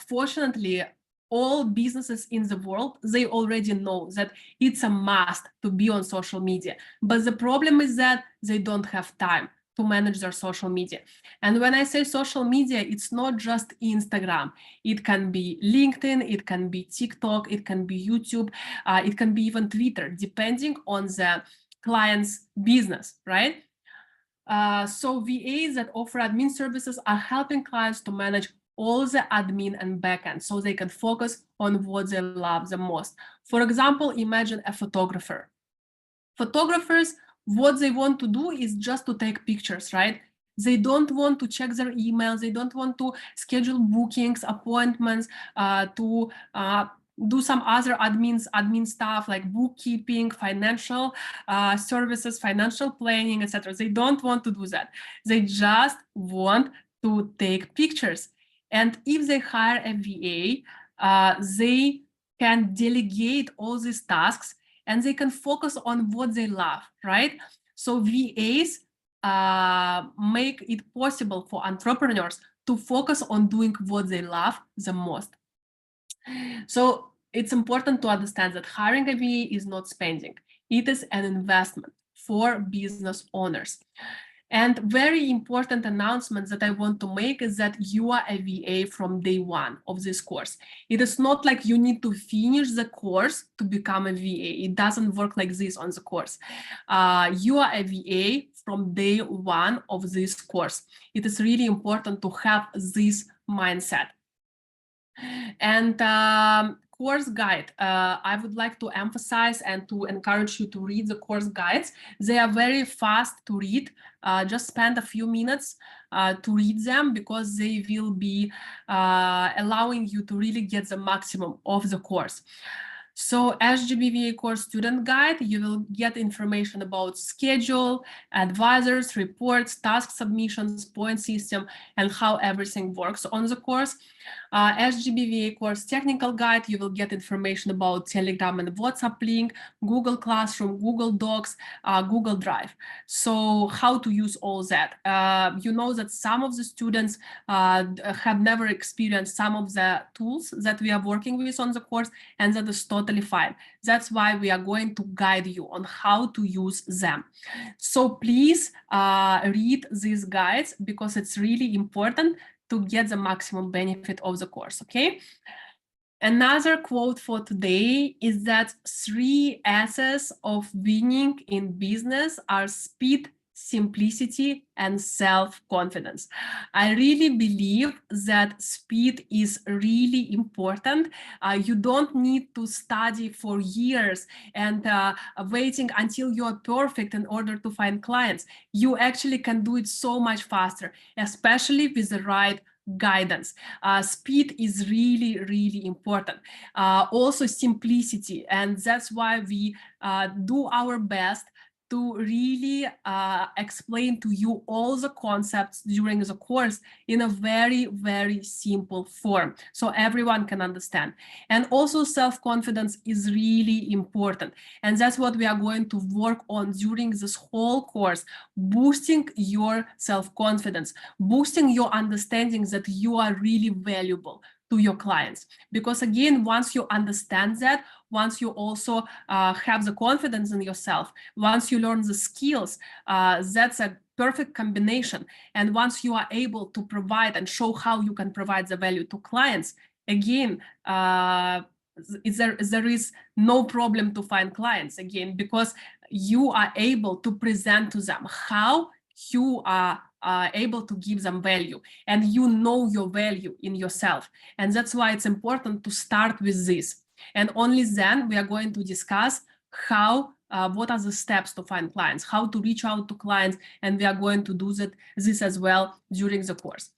fortunately, all businesses in the world, they already know that it's a must to be on social media. But the problem is that they don't have time to manage their social media. And when I say social media, it's not just Instagram. It can be LinkedIn, it can be TikTok, it can be YouTube, it can be even Twitter, depending on the client's business, right? So VAs that offer admin services are helping clients to manage all the admin and backend, so they can focus on what they love the most. For example, imagine a photographer. Photographers, what they want to do is just to take pictures, right? They don't want to check their emails. They don't want to schedule bookings, appointments, to do some other admin stuff like bookkeeping, financial services, financial planning, etc. They don't want to do that. They just want to take pictures. And if they hire a VA, they can delegate all these tasks and they can focus on what they love, right? So VAs make it possible for entrepreneurs to focus on doing what they love the most. So it's important to understand that hiring a VA is not spending. It is an investment for business owners. And very important announcement that I want to make is that you are a VA from day one of this course. It is not like you need to finish the course to become a VA. It doesn't work like this on the course. You are a VA from day one of this course. It is really important to have this mindset. And course guide, I would like to emphasize and to encourage you to read the course guides. They are very fast to read. Just spend a few minutes to read them because they will be allowing you to really get the maximum of the course. So SGB VA course student guide, you will get information about schedule, advisors, reports, task submissions, point system, and how everything works on the course. SGB VA course technical guide, you will get information about Telegram and WhatsApp link, Google Classroom, Google Docs, Google Drive. So how to use all that. You know that some of the students have never experienced some of the tools that we are working with on the course, and that is totally fine. That's why we are going to guide you on how to use them. So please read these guides because it's really important to get the maximum benefit of the course, okay? Another quote for today is that 3 S's of winning in business are speed, simplicity, and self-confidence. I really believe that speed is really important. You don't need to study for years and waiting until you're perfect in order to find clients. You actually can do it so much faster, especially with the right guidance. Speed is really, really important. Also simplicity, and that's why we do our best to really explain to you all the concepts during the course in a very, very simple form, so everyone can understand. And also self-confidence is really important. And that's what we are going to work on during this whole course, boosting your self-confidence, boosting your understanding that you are really valuable to your clients. Because again, once you understand that, once you also have the confidence in yourself, once you learn the skills, that's a perfect combination. And once you are able to provide and show how you can provide the value to clients, again, there is no problem to find clients again, because you are able to present to them how you are able to give them value, and you know your value in yourself. And that's why it's important to start with this. And only then we are going to discuss how, what are the steps to find clients, how to reach out to clients, and we are going to do this as well during the course.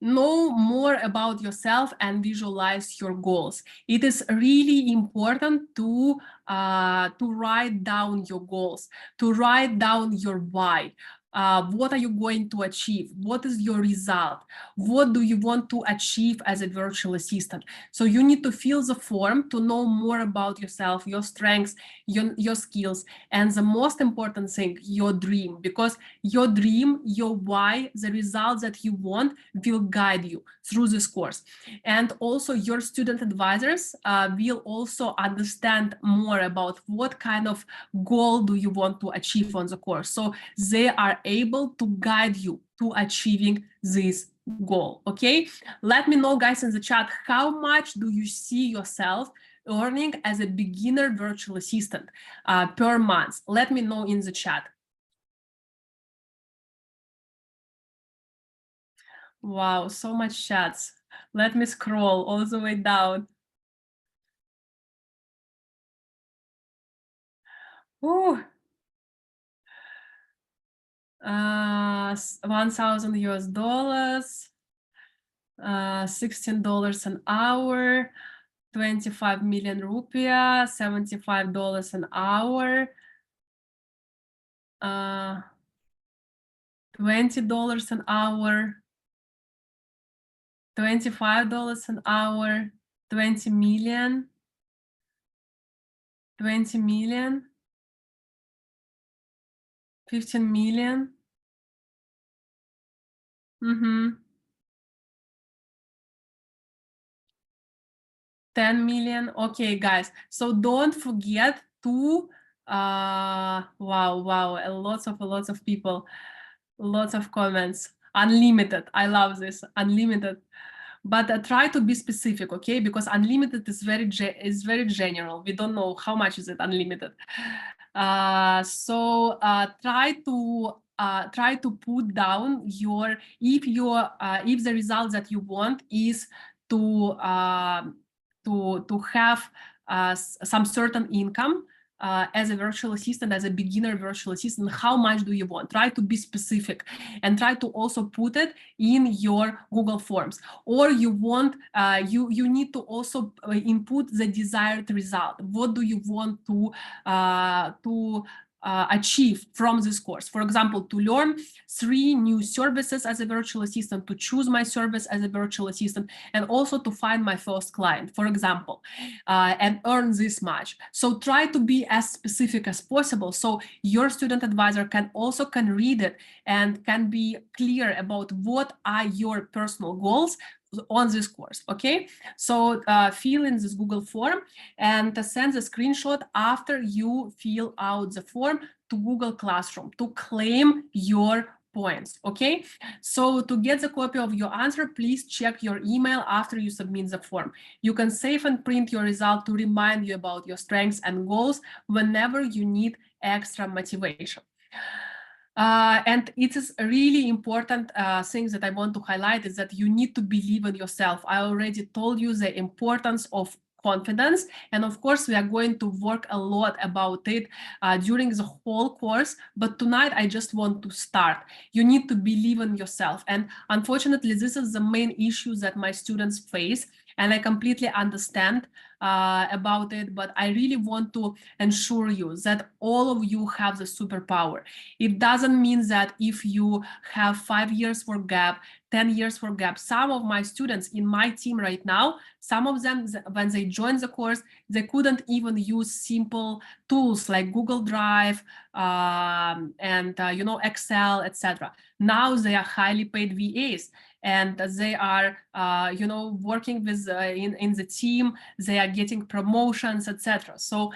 Know more about yourself and visualize your goals. It is really important to write down your goals, to write down your why. What are you going to achieve? What is your result? What do you want to achieve as a virtual assistant? So you need to fill the form to know more about yourself, your strengths, your skills, and the most important thing, your dream, because your dream, your why, the results that you want will guide you through this course. And also your student advisors will also understand more about what kind of goal do you want to achieve on the course. So they are able to guide you to achieving this goal, okay? Let me know, guys, in the chat, how much do you see yourself earning as a beginner virtual assistant per month? Let me know in the chat. Wow, so much chats. Let me scroll all the way down. Ooh. 1,000 US dollars. $16 an hour, 25 million rupiah, $75 an hour, $20 an hour, $25 an hour, 20 million, 20 million, 15 million. 10 million. Okay, guys. So don't forget to wow, a lots of people, lots of comments. Unlimited. I love this. Unlimited. But try to be specific, okay? Because unlimited is very general. We don't know how much is it unlimited. So try to put down your if the result that you want is to have some certain income as a virtual assistant, as a beginner virtual assistant. How much do you want? Try to be specific and try to also put it in your Google Forms. Or you want you need to also input the desired result. What do you want to achieve from this course? For example, to learn 3 new services as a virtual assistant, to choose my service as a virtual assistant, and also to find my first client, for example, and earn this much. So try to be as specific as possible so your student advisor can read it and can be clear about what are your personal goals on this course. Okay, so fill in this Google form and send the screenshot after you fill out the form to Google Classroom to claim your points. Okay, so to get the copy of your answer, please check your email after you submit the form. You can save and print your result to remind you about your strengths and goals whenever you need extra motivation. And it is a really important thing that I want to highlight is that you need to believe in yourself. I already told you the importance of confidence, and of course we are going to work a lot about it during the whole course, but tonight I just want to start. You need to believe in yourself, and unfortunately this is the main issue that my students face, and I completely understand about it, but I really want to ensure you that all of you have the superpower. It doesn't mean that if you have 5 years for gap, 10 years for gap. Some of my students in my team right now, some of them, when they joined the course, they couldn't even use simple tools like Google Drive and Excel, etc. Now they are highly paid VAs, and they are working with in the team. They are getting promotions, etc. So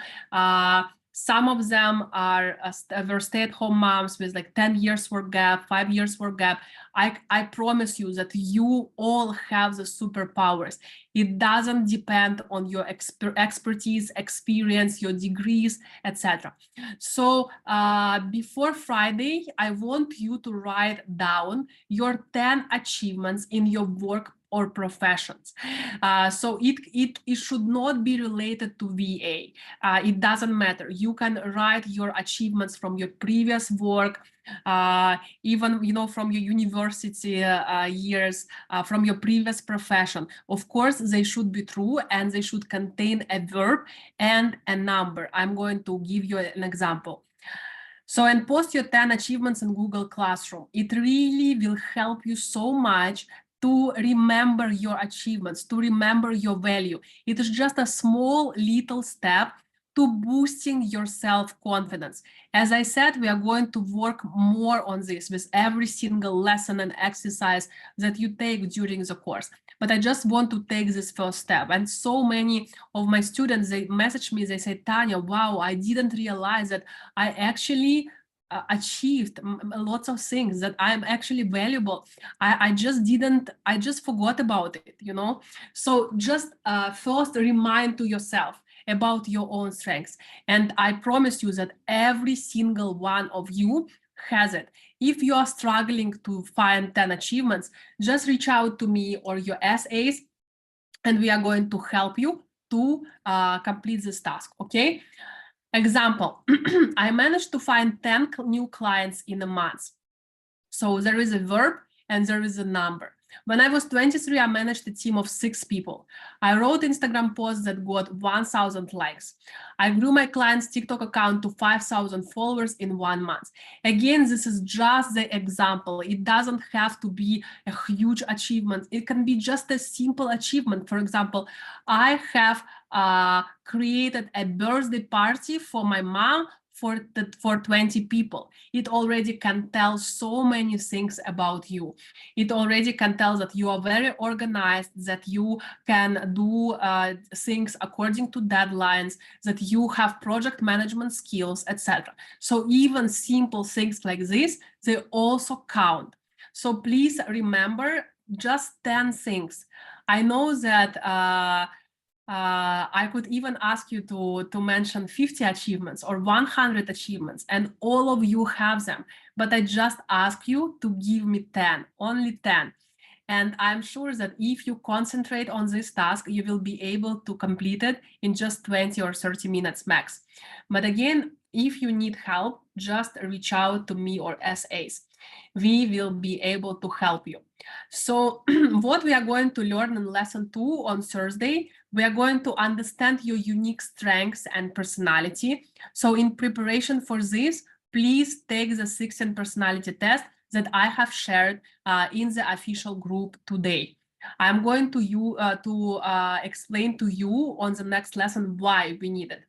some of them were stay-at-home moms with like 10 years for gap, 5 years for gap. I promise you that you all have the superpowers. It doesn't depend on your expertise, experience, your degrees, etc. So before Friday, I want you to write down your 10 achievements in your work or professions. So it should not be related to VA. It doesn't matter. You can write your achievements from your previous work, even from your university years, from your previous profession. Of course, they should be true and they should contain a verb and a number. I'm going to give you an example. So, and post your 10 achievements in Google Classroom. It really will help you so much to remember your achievements, to remember your value. It is just a small little step to boosting your self-confidence. As I said, we are going to work more on this with every single lesson and exercise that you take during the course. But I just want to take this first step. And so many of my students, they message me, they say, Tanya, wow, I didn't realize that I actually achieved lots of things, that I'm actually valuable. I just forgot about it, So just first remind to yourself about your own strengths. And I promise you that every single one of you has it. If you are struggling to find 10 achievements, just reach out to me or your SAs, and we are going to help you to complete this task, okay? Example, I managed to find 10 new clients in a month. So there is a verb and there is a number. When I was 23, I managed a team of 6 people. I wrote Instagram posts that got 1,000 likes. I grew my client's TikTok account to 5,000 followers in 1 month. Again, this is just the example. It doesn't have to be a huge achievement. It can be just a simple achievement. For example, I have created a birthday party for my mom for 20 people. It already can tell so many things about you. It already can tell that you are very organized, that you can do things according to deadlines, that you have project management skills, etc. So even simple things like this, they also count. So please remember just 10 things. I know that I could even ask you to mention 50 achievements or 100 achievements, and all of you have them. But I just ask you to give me 10, only 10. And I'm sure that if you concentrate on this task, you will be able to complete it in just 20 or 30 minutes max. But again, if you need help, just reach out to me or SAs. We will be able to help you. So what we are going to learn in lesson 2 on Thursday, we are going to understand your unique strengths and personality. So in preparation for this, please take the 16 personality test that I have shared in the official group today. I'm going to explain to you on the next lesson why we need it.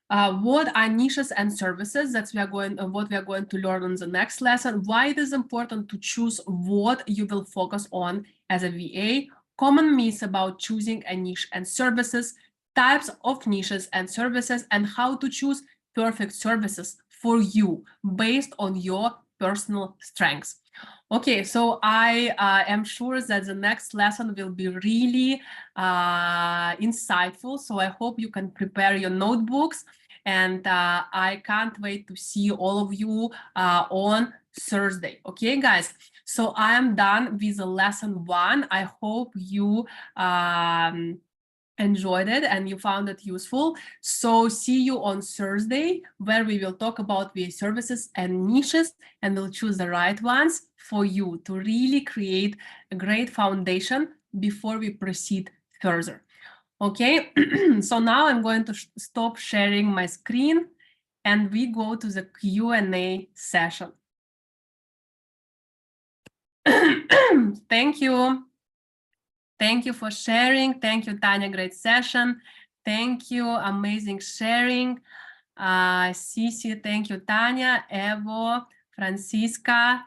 What are niches and services? That's what we are going to learn on the next lesson. Why it is important to choose what you will focus on as a VA. Common myths about choosing a niche and services, types of niches and services, and how to choose perfect services for you based on your personal strengths. Okay, so I am sure that the next lesson will be really insightful. So I hope you can prepare your notebooks, and I can't wait to see all of you on Thursday. Okay, guys. So I am done with the lesson 1. I hope you enjoyed it and you found it useful. So see you on Thursday, where we will talk about VA services and niches, and we'll choose the right ones for you to really create a great foundation before we proceed further. Okay, so now I'm going to stop sharing my screen and we go to the Q&A session. Thank you. Thank you for sharing. Thank you, Tanya. Great session. Thank you. Amazing sharing. Cici, thank you, Tanya. Evo, Francisca.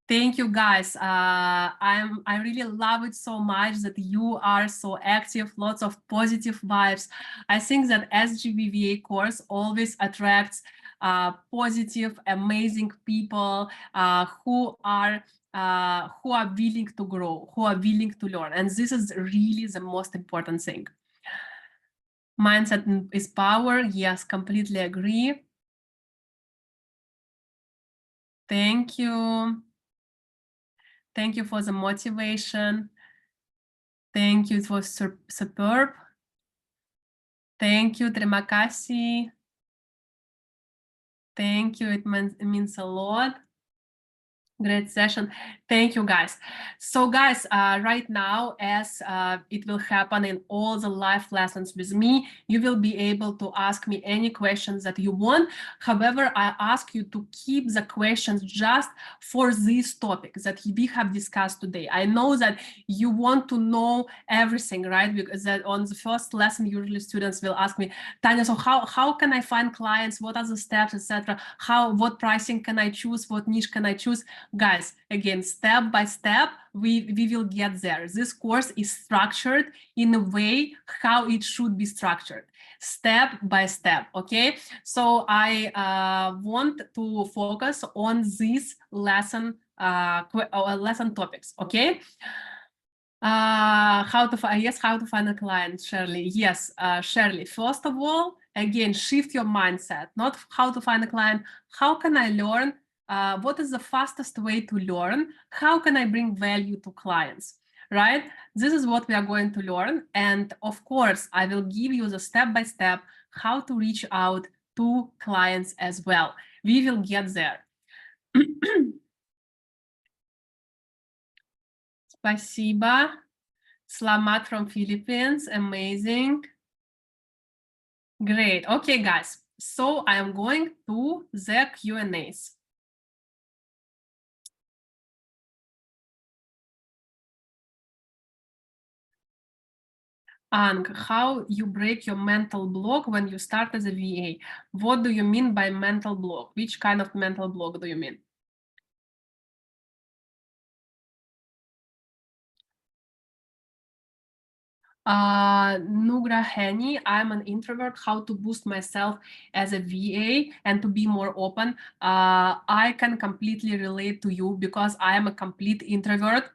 Thank you, guys. I really love it so much that you are so active, lots of positive vibes. I think that SGB VA course always attracts positive, amazing people who are willing to grow, who are willing to learn. And this is really the most important thing. Mindset is power. Yes, completely agree. Thank you. Thank you for the motivation. Thank you, it was superb. Thank you, terima kasih. Thank you, it means a lot. Great session. Thank you, guys. So guys, right now, as it will happen in all the live lessons with me, you will be able to ask me any questions that you want. However, I ask you to keep the questions just for this topic that we have discussed today. I know that you want to know everything, right? Because that on the first lesson, usually students will ask me, Tanya, so how can I find clients? What are the steps, etc.? What pricing can I choose? What niche can I choose? Guys, again, step by step, we will get there. This course is structured in a way how it should be structured, step by step, okay? So I want to focus on these lesson topics, okay? How to find a client, Shirley. Yes, Shirley, first of all, again, shift your mindset, not how to find a client, how can I learn? What is the fastest way to learn? How can I bring value to clients, right? This is what we are going to learn. And of course, I will give you the step-by-step how to reach out to clients as well. We will get there. Спасибо. Slamat from Philippines. Amazing. Great. Okay, guys. So I am going to the Q&As. Ang, how you break your mental block when you start as a VA? What do you mean by mental block? Which kind of mental block do you mean? Nugra Hani, I'm an introvert. How to boost myself as a VA and to be more open? I can completely relate to you because I am a complete introvert.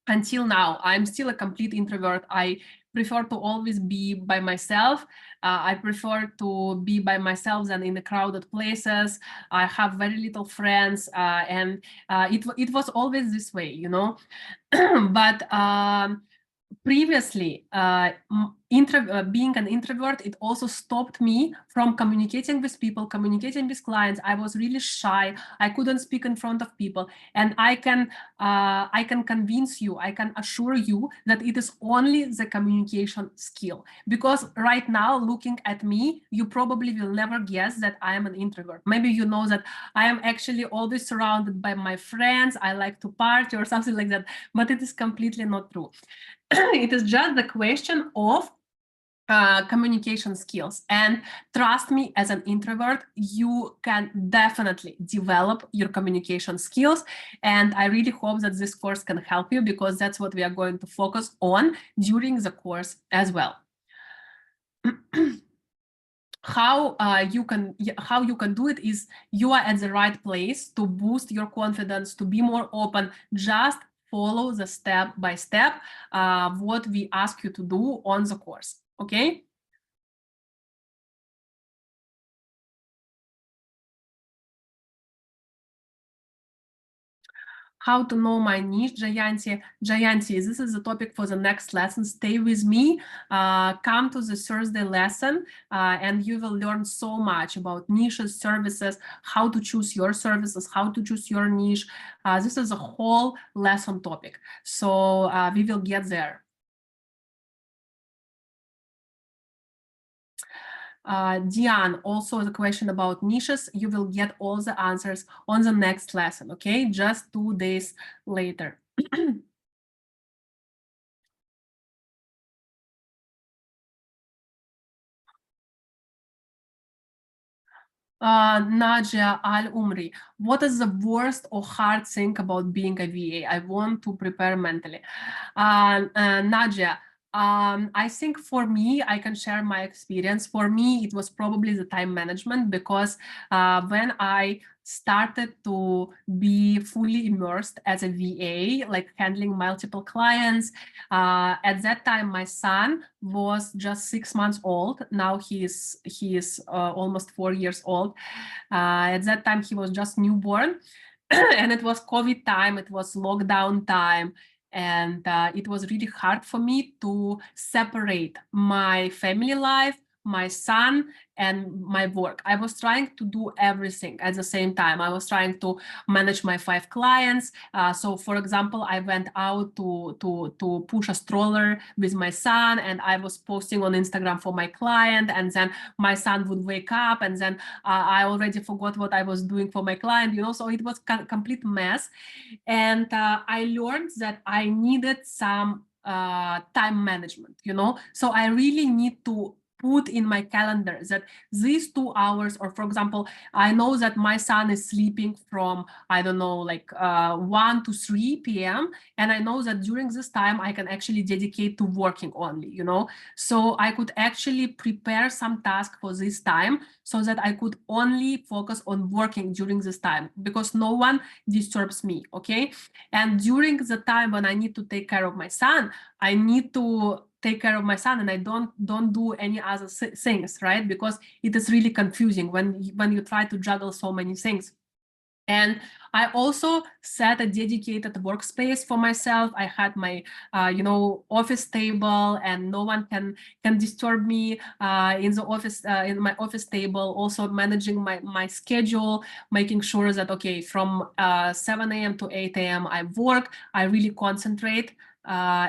Until now, I'm still a complete introvert. I prefer to always be by myself. I prefer to be by myself than in the crowded places. I have very little friends, and it was always this way, you know. But previously, being an introvert, it also stopped me from communicating with people, communicating with clients. I was really shy. I couldn't speak in front of people, and I can convince you, I can assure you that it is only the communication skill. Because right now, looking at me, you probably will never guess that I am an introvert. Maybe you know that I am actually always surrounded by my friends. I like to party or something like that, but it is completely not true. It is just the question of communication skills. And trust me, as an introvert, you can definitely develop your communication skills. And I really hope that this course can help you, because that's what we are going to focus on during the course as well. How you can do it is, you are at the right place to boost your confidence, to be more open. Just follow the step by step what we ask you to do on the course. Okay. How to know my niche, Jayanti. Jayanti, this is the topic for the next lesson. Stay with me. Come to the Thursday lesson, and you will learn so much about niches, services, how to choose your services, how to choose your niche. This is a whole lesson topic. So we will get there. Diane, also the question about niches, you will get all the answers on the next lesson, okay? Just 2 days later. Nadia Al Umri, what is the worst or hard thing about being a VA? I want to prepare mentally. Nadia, I think for me, I can share my experience. For me, it was probably the time management, because when I started to be fully immersed as a VA, like handling multiple clients, at that time, my son was just 6 months old. Now he is almost 4 years old. At that time, he was just newborn. And it was COVID time, it was lockdown time, and it was really hard for me to separate my family life, my son, and my work. I was trying to do everything at the same time. I was trying to manage my 5 clients. So, for example, I went out to push a stroller with my son, and I was posting on Instagram for my client, and then my son would wake up, and then I already forgot what I was doing for my client, you know, so it was a complete mess. And I learned that I needed some time management, you know, so I really need to put in my calendar that these 2 hours, or for example, I know that my son is sleeping from, I don't know, like 1 to 3 p.m. And I know that during this time I can actually dedicate to working only, you know, so I could actually prepare some task for this time so that I could only focus on working during this time, because no one disturbs me, okay? And during the time when I need to take care of my son, I need to take care of my son, and I don't do any other things, right? Because it is really confusing when you try to juggle so many things. And I also set a dedicated workspace for myself. I had my, office table, and no one can disturb me in the office, in my office table. Also managing my schedule, making sure that, okay, from 7 a.m. to 8 a.m. I work, I really concentrate.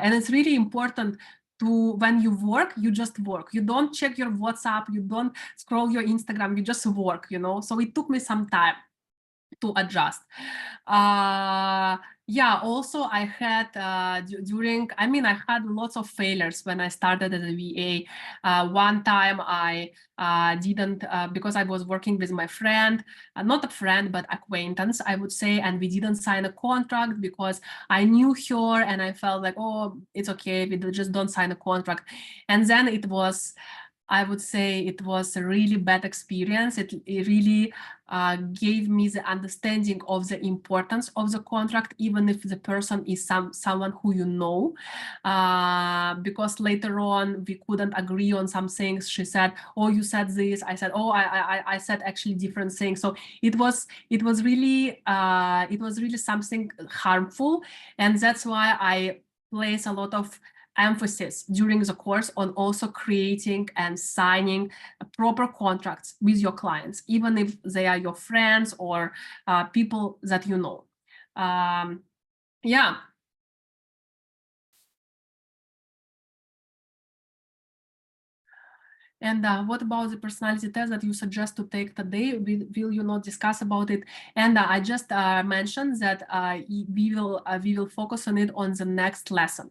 And it's really important to, when you work, you just work. You don't check your WhatsApp, you don't scroll your Instagram, you just work, So it took me some time to adjust. Yeah, also I had during, I had lots of failures when I started as a VA. One time I didn't, because I was working with my friend, not a friend, but acquaintance, I would say, and we didn't sign a contract because I knew her and I felt like, oh, it's okay, we just don't sign a contract. And then it was, I would say it was a really bad experience. It really gave me the understanding of the importance of the contract, even if the person is someone who you know, because later on we couldn't agree on some things. She said, "Oh, you said this." I said, "Oh, I said actually different things." So it was really something harmful, and that's why I place a lot of emphasis during the course on also creating and signing proper contracts with your clients, even if they are your friends or people that you know. Yeah. And what about the personality test that you suggest to take today? Will you not discuss about it? And I just mentioned that we will focus on it on the next lesson.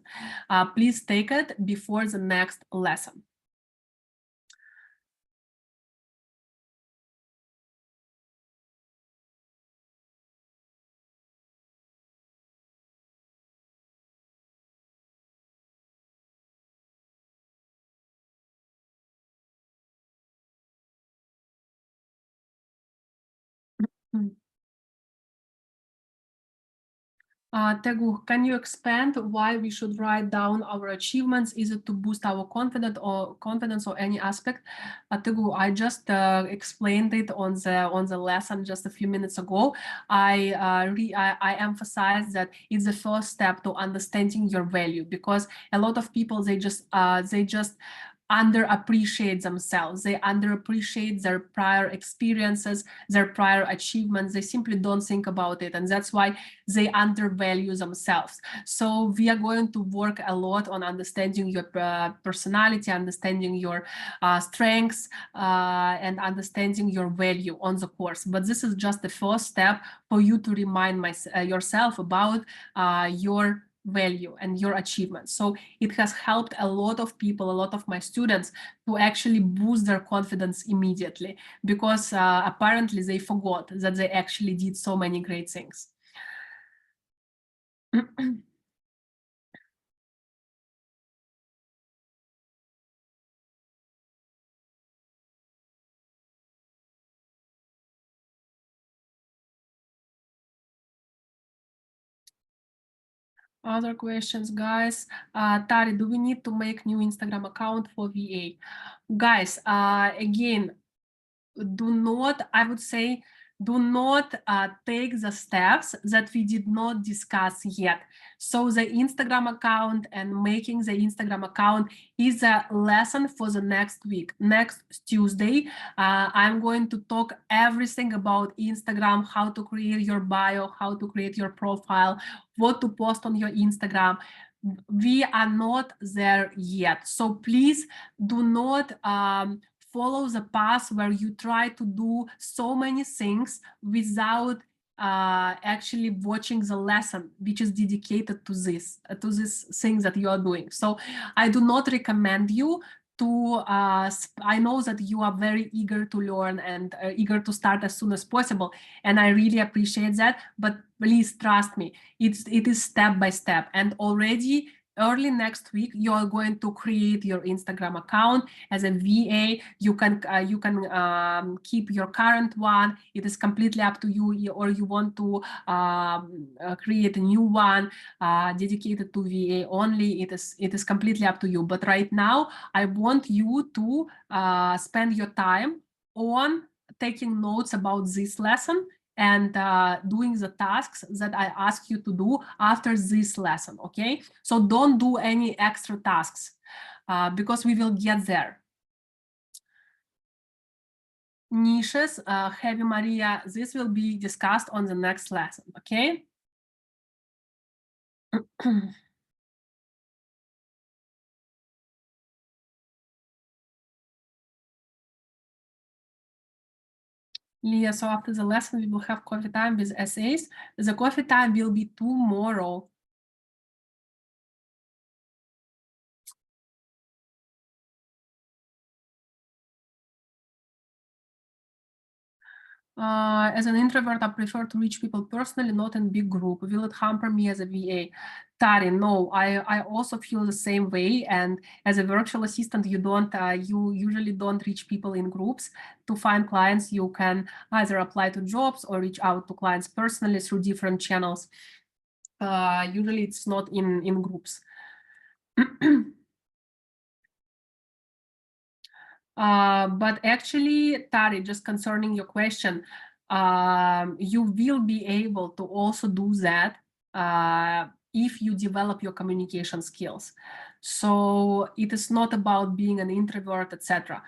Please take it before the next lesson. Mm. Tegu, can you expand why we should write down our achievements? Is it to boost our confidence or any aspect? Tegu, I just explained it on the lesson just a few minutes ago. I emphasize that it's the first step to understanding your value, because a lot of people they just underappreciate themselves. They underappreciate their prior experiences, their prior achievements. They simply don't think about it, and that's why they undervalue themselves. So we are going to work a lot on understanding your personality, understanding your strengths, and understanding your value on the course. But this is just the first step for you to remind yourself about your value and your achievements. So it has helped a lot of people, a lot of my students, to actually boost their confidence immediately, because apparently they forgot that they actually did so many great things. Other questions, guys. Tari, do we need to make new Instagram account for VA? Guys, again, do not, I would say, do not take the steps that we did not discuss yet. So the Instagram account and making the Instagram account is a lesson for the next week. Next Tuesday, I'm going to talk everything about Instagram, how to create your bio, how to create your profile, what to post on your Instagram. We are not there yet. So please do not follow the path where you try to do so many things without actually watching the lesson, which is dedicated to this things that you are doing. So I do not recommend you to, I know that you are very eager to learn and eager to start as soon as possible, and I really appreciate that, but please trust me, it is step by step, and already early next week you are going to create your Instagram account as a VA. You can keep your current one. It is completely up to you, or you want to create a new one dedicated to VA only. It is completely up to you. But right now, I want you to spend your time on taking notes about this lesson and doing the tasks that I ask you to do after this lesson, okay? So don't do any extra tasks because we will get there. Niches, Heavy Maria, this will be discussed on the next lesson, okay? Leah, so after the lesson, we will have coffee time with essays. The coffee time will be tomorrow. As an introvert, I prefer to reach people personally, not in big group. Will it hamper me as a VA? Tari, no, I also feel the same way. And as a virtual assistant, you usually don't reach people in groups. To find clients, you can either apply to jobs or reach out to clients personally through different channels. Usually it's not in groups. But actually, Tari, just concerning your question, you will be able to also do that if you develop your communication skills. So it is not about being an introvert, etc.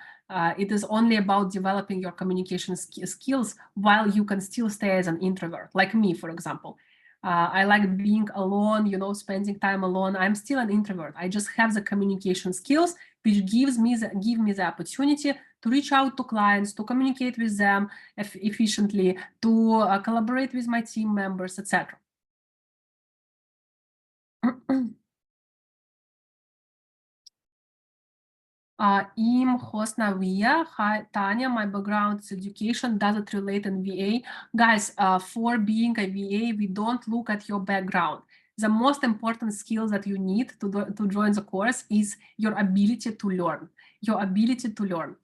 It is only about developing your communication skills while you can still stay as an introvert, like me, for example. I like being alone, spending time alone. I'm still an introvert. I just have the communication skills, which give me the opportunity to reach out to clients, to communicate with them efficiently, to collaborate with my team members, etc. Im Hosnavia, hi Tanya, my background is education, does it relate in VA? Guys, for being a VA, we don't look at your background. The most important skill that you need to join the course is your ability to learn. Your ability to learn.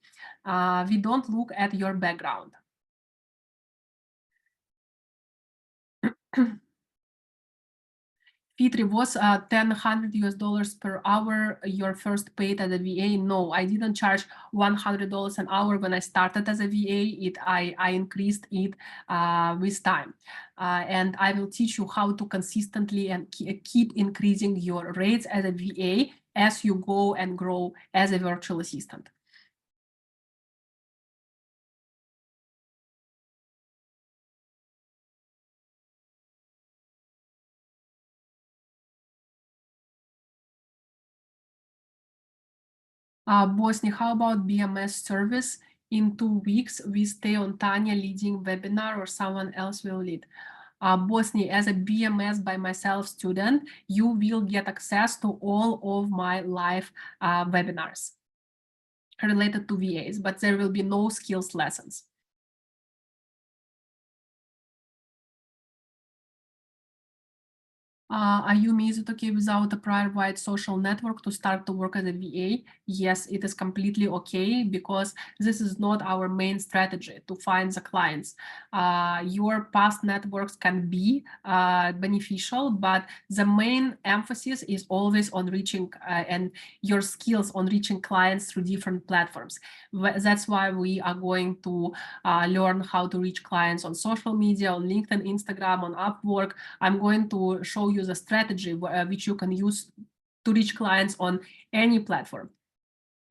We don't look at your background. Fitri, was $100 per hour your first paid as a VA? No, I didn't charge $100 an hour when I started as a VA. I increased it with time. And I will teach you how to consistently and keep increasing your rates as a VA as you go and grow as a virtual assistant. Bosnia, how about BMS service? In 2 weeks, we stay on Tanya leading webinar or someone else will lead. Bosnia, as a BMS by myself student, you will get access to all of my live webinars related to VAs, but there will be no skills lessons. Ayumi, is it okay without a prior wide social network to start to work as a VA? Yes, it is completely okay because this is not our main strategy to find the clients. Your past networks can be beneficial, but the main emphasis is always on reaching and your skills on reaching clients through different platforms. That's why we are going to learn how to reach clients on social media, on LinkedIn, Instagram, on Upwork. I'm going to show you the strategy which you can use to reach clients on any platform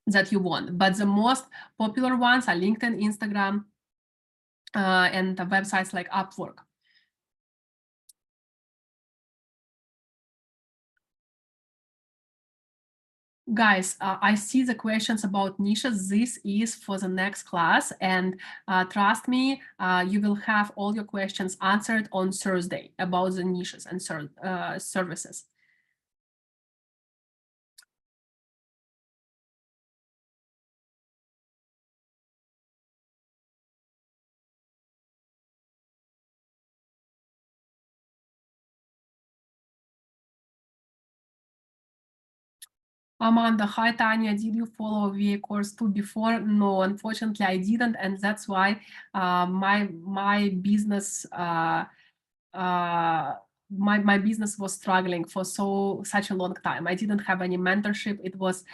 that you want. But the most popular ones are LinkedIn, Instagram, and the websites like Upwork. Guys, I see the questions about niches. This is for the next class, and trust me, you will have all your questions answered on Thursday about the niches and services. Amanda, hi Tanya, did you follow VA course too before? No, unfortunately I didn't, and that's why my business my business was struggling for such a long time. I didn't have any mentorship. It was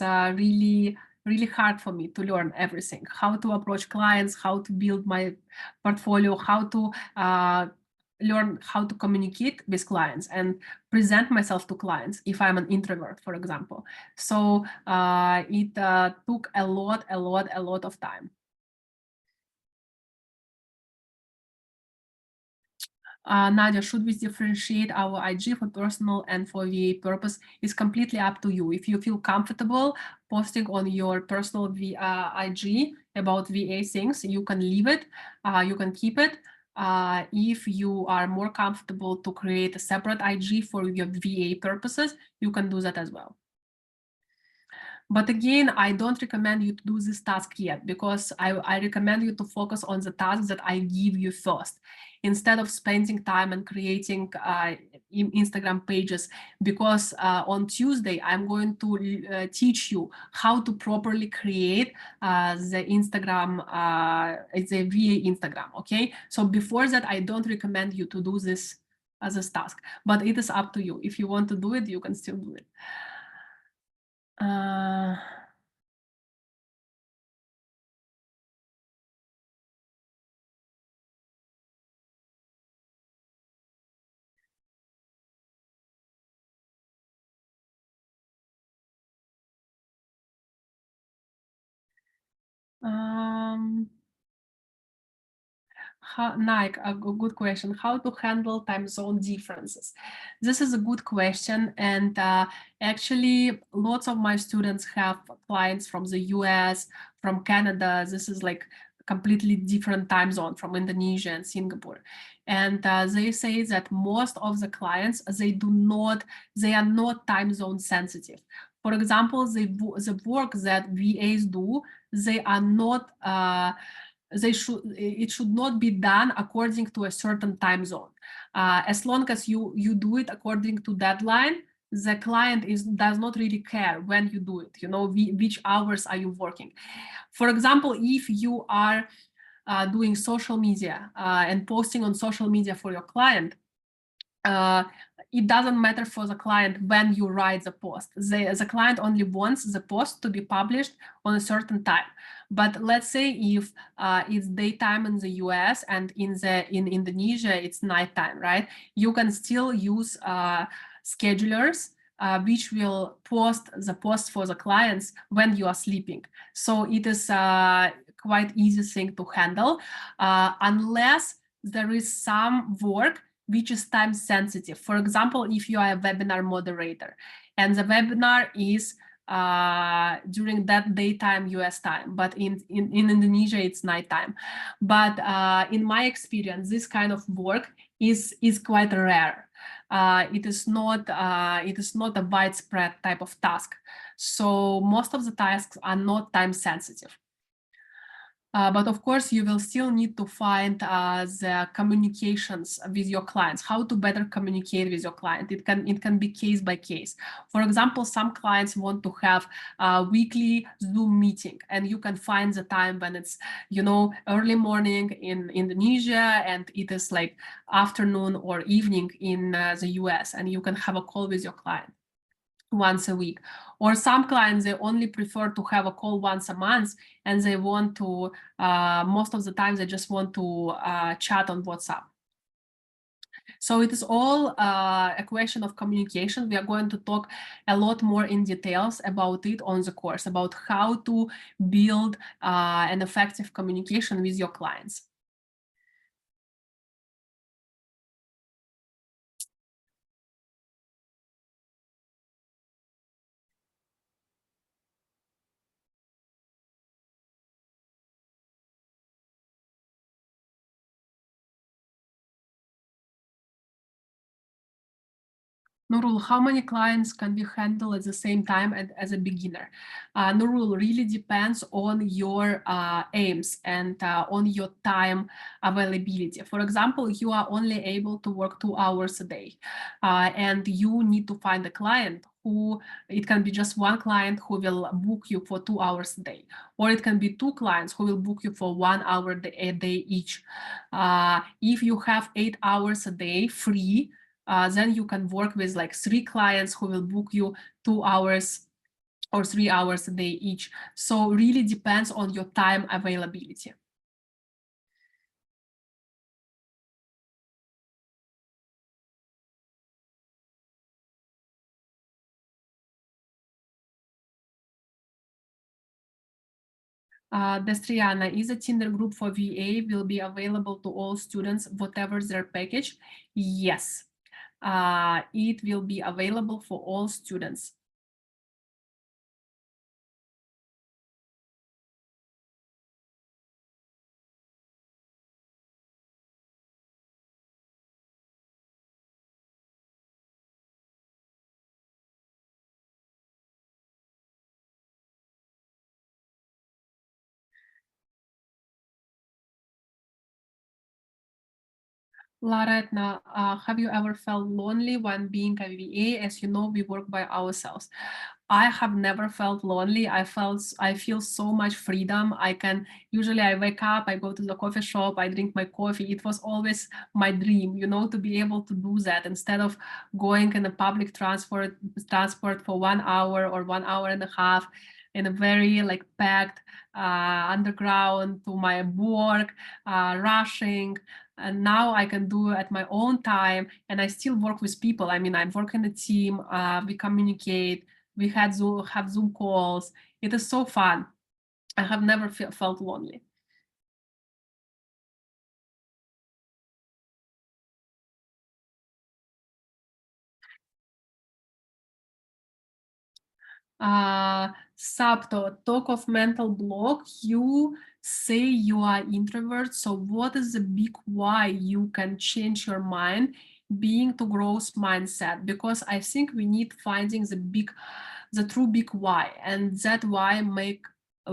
really really hard for me to learn everything, how to approach clients, how to build my portfolio, how to learn how to communicate with clients and present myself to clients if I'm an introvert, for example. So it took a lot of time. Nadia, should we differentiate our IG for personal and for VA purpose? It's completely up to you. If you feel comfortable posting on your personal IG about VA things, you can leave it, you can keep it. If you are more comfortable to create a separate IG for your VA purposes, you can do that as well. But again, I don't recommend you to do this task yet, because I recommend you to focus on the tasks that I give you first, instead of spending time and creating Instagram pages, because on Tuesday, I'm going to teach you how to properly create the Instagram, the VA Instagram, okay? So before that, I don't recommend you to do this as a task, but it is up to you. If you want to do it, you can still do it. Nike, a good question. How to handle time zone differences? This is a good question, and actually, lots of my students have clients from the US, from Canada. This is like completely different time zone from Indonesia and Singapore, and they say that most of the clients they are not time zone sensitive. For example, the work that VAs do, they are not. It should not be done according to a certain time zone. As long as you do it according to deadline, the client does not really care when you do it, you know, which hours are you working. For example, if you are doing social media and posting on social media for your client, it doesn't matter for the client when you write the post. The client only wants the post to be published on a certain time. But let's say if it's daytime in the US and in Indonesia it's nighttime, right? You can still use schedulers which will post the post for the clients when you are sleeping. So it is quite easy thing to handle, unless there is some work which is time sensitive. For example, if you are a webinar moderator and the webinar is during that daytime US time, but in Indonesia it's nighttime. But in my experience, this kind of work is quite rare. It is not a widespread type of task. So most of the tasks are not time sensitive. But of course, you will still need to find the communications with your clients, how to better communicate with your client. It can be case by case. For example, some clients want to have a weekly Zoom meeting, and you can find the time when it's, you know, early morning in Indonesia, and it is like afternoon or evening in the US, and you can have a call with your client once a week. Or some clients, they only prefer to have a call once a month, and they want to, most of the time, they just want to chat on WhatsApp. So it is all a question of communication. We are going to talk a lot more in details about it on the course, about how to build an effective communication with your clients. Nurul, how many clients can we handle at the same time as a beginner? Nurul, really depends on your aims and on your time availability. For example, you are only able to work 2 hours a day, and you need to find a client who, it can be just one client who will book you for 2 hours a day, or it can be 2 clients who will book you for 1 hour a day each. If you have 8 hours a day free, then you can work with like 3 clients who will book you 2 hours or 3 hours a day each. So really depends on your time availability. Destriana, is a Tinder group for VA will be available to all students, whatever their package? Yes, it will be available for all students. Laretna, have you ever felt lonely when being a VA? As you know, we work by ourselves. I have never felt lonely. I feel so much freedom. Usually I wake up, I go to the coffee shop, I drink my coffee. It was always my dream, to be able to do that instead of going in a public transport for 1 hour or 1 hour and a half in a very like packed underground to my work, rushing. And now I can do it at my own time, and I still work with people. I mean, I work in a team, we communicate, we have Zoom calls. It is so fun. I have never felt lonely. Sapto, talk of mental block. You say you are introvert. So what is the big why you can change your mind being to growth mindset? Because I think we need finding the true big why, and that why make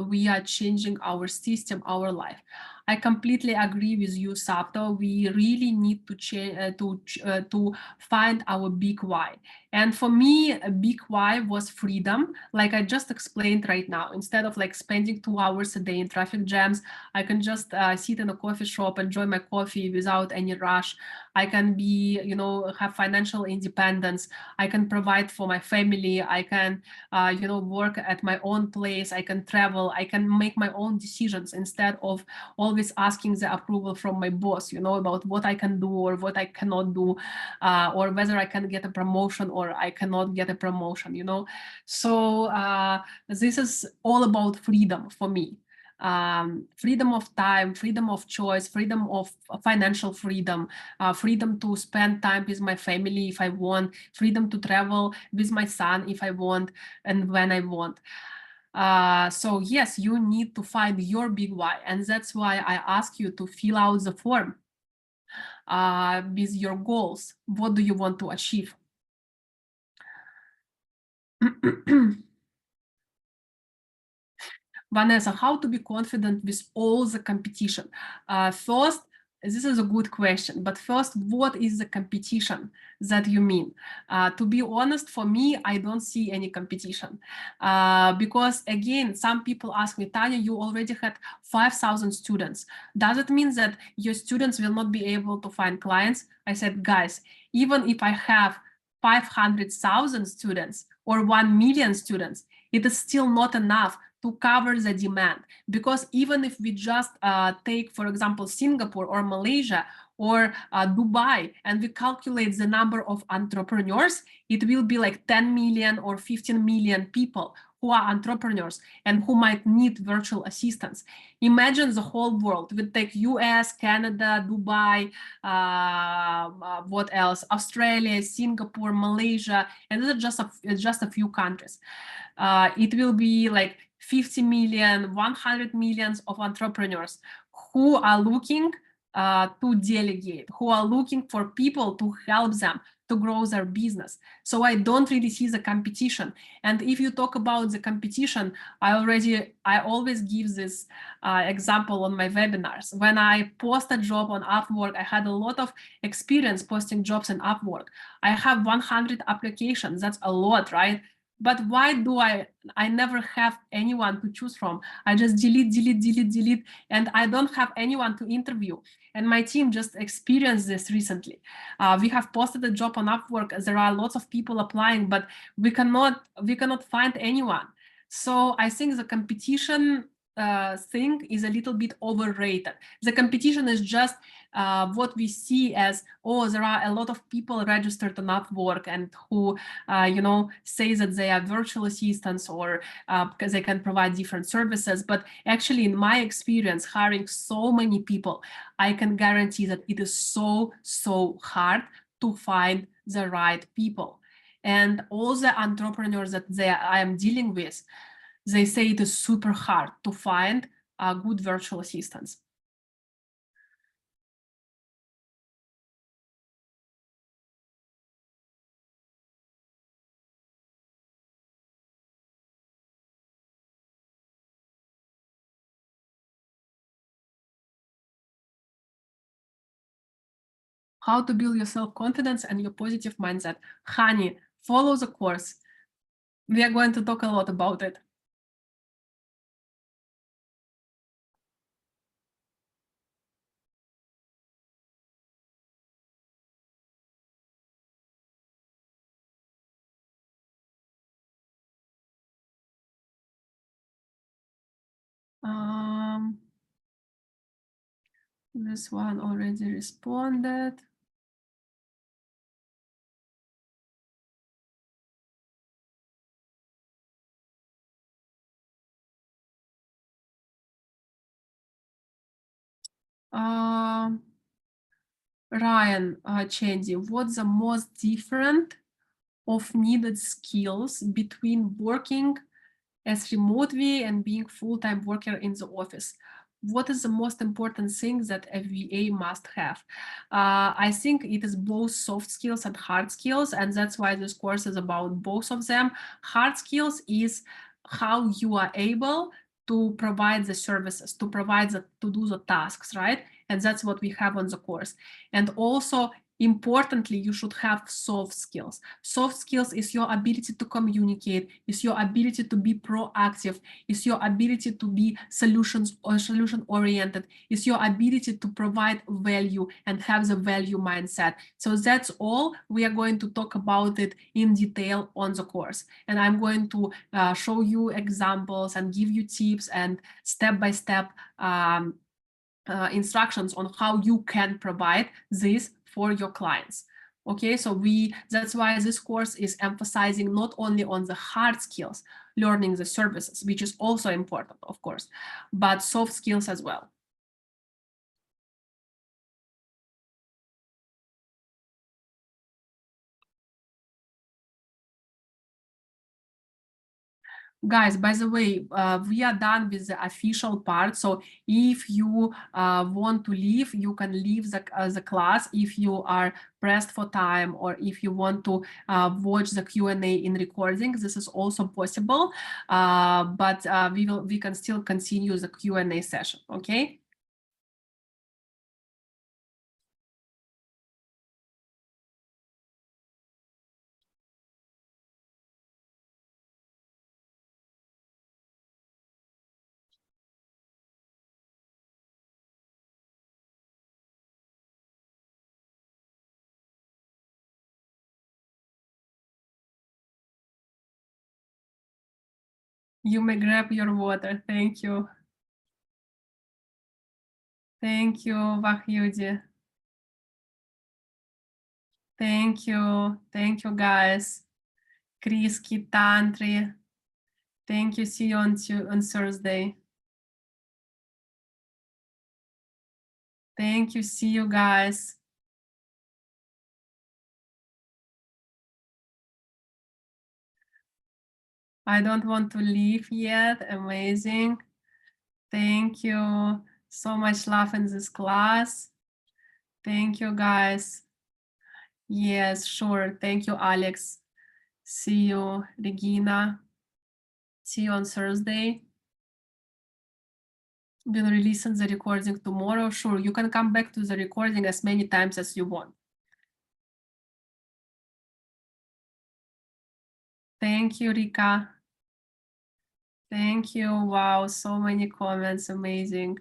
we are changing our system, our life. I completely agree with you, Sapto. We really need to change to find our big why. And for me, a big why was freedom, like I just explained right now. Instead of like spending 2 hours a day in traffic jams, I can just sit in a coffee shop, enjoy my coffee without any rush. I can be, have financial independence. I can provide for my family. I can, work at my own place. I can travel. I can make my own decisions instead of always asking the approval from my boss, about what I can do or what I cannot do, or whether I can get a promotion or I cannot get a promotion, So this is all about freedom for me. Freedom of time, freedom of choice, freedom of financial freedom, freedom to spend time with my family if I want, freedom to travel with my son if I want and when I want. So yes, you need to find your big why, and that's why I ask you to fill out the form with your goals. What do you want to achieve? Vanessa, how to be confident with all the competition? First, this is a good question, but first, what is the competition that you mean? To be honest, for me, I don't see any competition. Because again, some people ask me, Tanya, you already had 5,000 students. Does it mean that your students will not be able to find clients? I said, guys, even if I have 500,000 students or 1 million students, it is still not enough to cover the demand. Because even if we just take, for example, Singapore or Malaysia or Dubai, and we calculate the number of entrepreneurs, it will be like 10 million or 15 million people who are entrepreneurs and who might need virtual assistants. Imagine the whole world. We take US, Canada, Dubai, what else? Australia, Singapore, Malaysia, and these are just a few countries. It will be like 50 million, 100 millions of entrepreneurs who are looking to delegate, who are looking for people to help them to grow their business. So I don't really see the competition. And if you talk about the competition, I always give this example on my webinars. When I post a job on Upwork, I had a lot of experience posting jobs in Upwork. I have 100 applications. That's a lot, right? But why do I never have anyone to choose from? I just delete, and I don't have anyone to interview. And my team just experienced this recently. We have posted a job on Upwork. There are lots of people applying, but we cannot find anyone. So I think the competition thing is a little bit overrated. The competition is just what we see as, oh, there are a lot of people registered on Upwork and who, say that they are virtual assistants or because they can provide different services. But actually, in my experience, hiring so many people, I can guarantee that it is so, so hard to find the right people. And all the entrepreneurs that I am dealing with, they say it is super hard to find good virtual assistants. How to build your self-confidence and your positive mindset. Honey, follow the course. We are going to talk a lot about it. This one already responded. Ryan Chandy, what's the most different of needed skills between working as remotely and being full-time worker in the office? What is the most important thing that a VA must have? I think it is both soft skills and hard skills, and that's why this course is about both of them. Hard skills is how you are able to provide the services, to do the tasks, right? And that's what we have on the course. And also, importantly, you should have soft skills. Soft skills is your ability to communicate, is your ability to be proactive, is your ability to be solution oriented, is your ability to provide value and have the value mindset. So that's all. We are going to talk about it in detail on the course. And I'm going to show you examples and give you tips and step-by-step instructions on how you can provide this for your clients. Okay, so that's why this course is emphasizing not only on the hard skills, learning the services, which is also important, of course, but soft skills as well. Guys, by the way, we are done with the official part. So if you want to leave, you can leave the class if you are pressed for time, or if you want to watch the Q&A in recording. This is also possible, but we can still continue the Q&A session. Okay. You may grab your water. Thank you. Thank you, Vahyudi. Thank you. Thank you, guys. Kriski, Tantri. Thank you. See you on Thursday. Thank you. See you guys. I don't want to leave yet. Amazing. Thank you. So much love in this class. Thank you, guys. Yes, sure. Thank you, Alex. See you, Regina. See you on Thursday. We'll release the recording tomorrow. Sure, you can come back to the recording as many times as you want. Thank you, Rika. Thank you. Wow, so many comments. Amazing.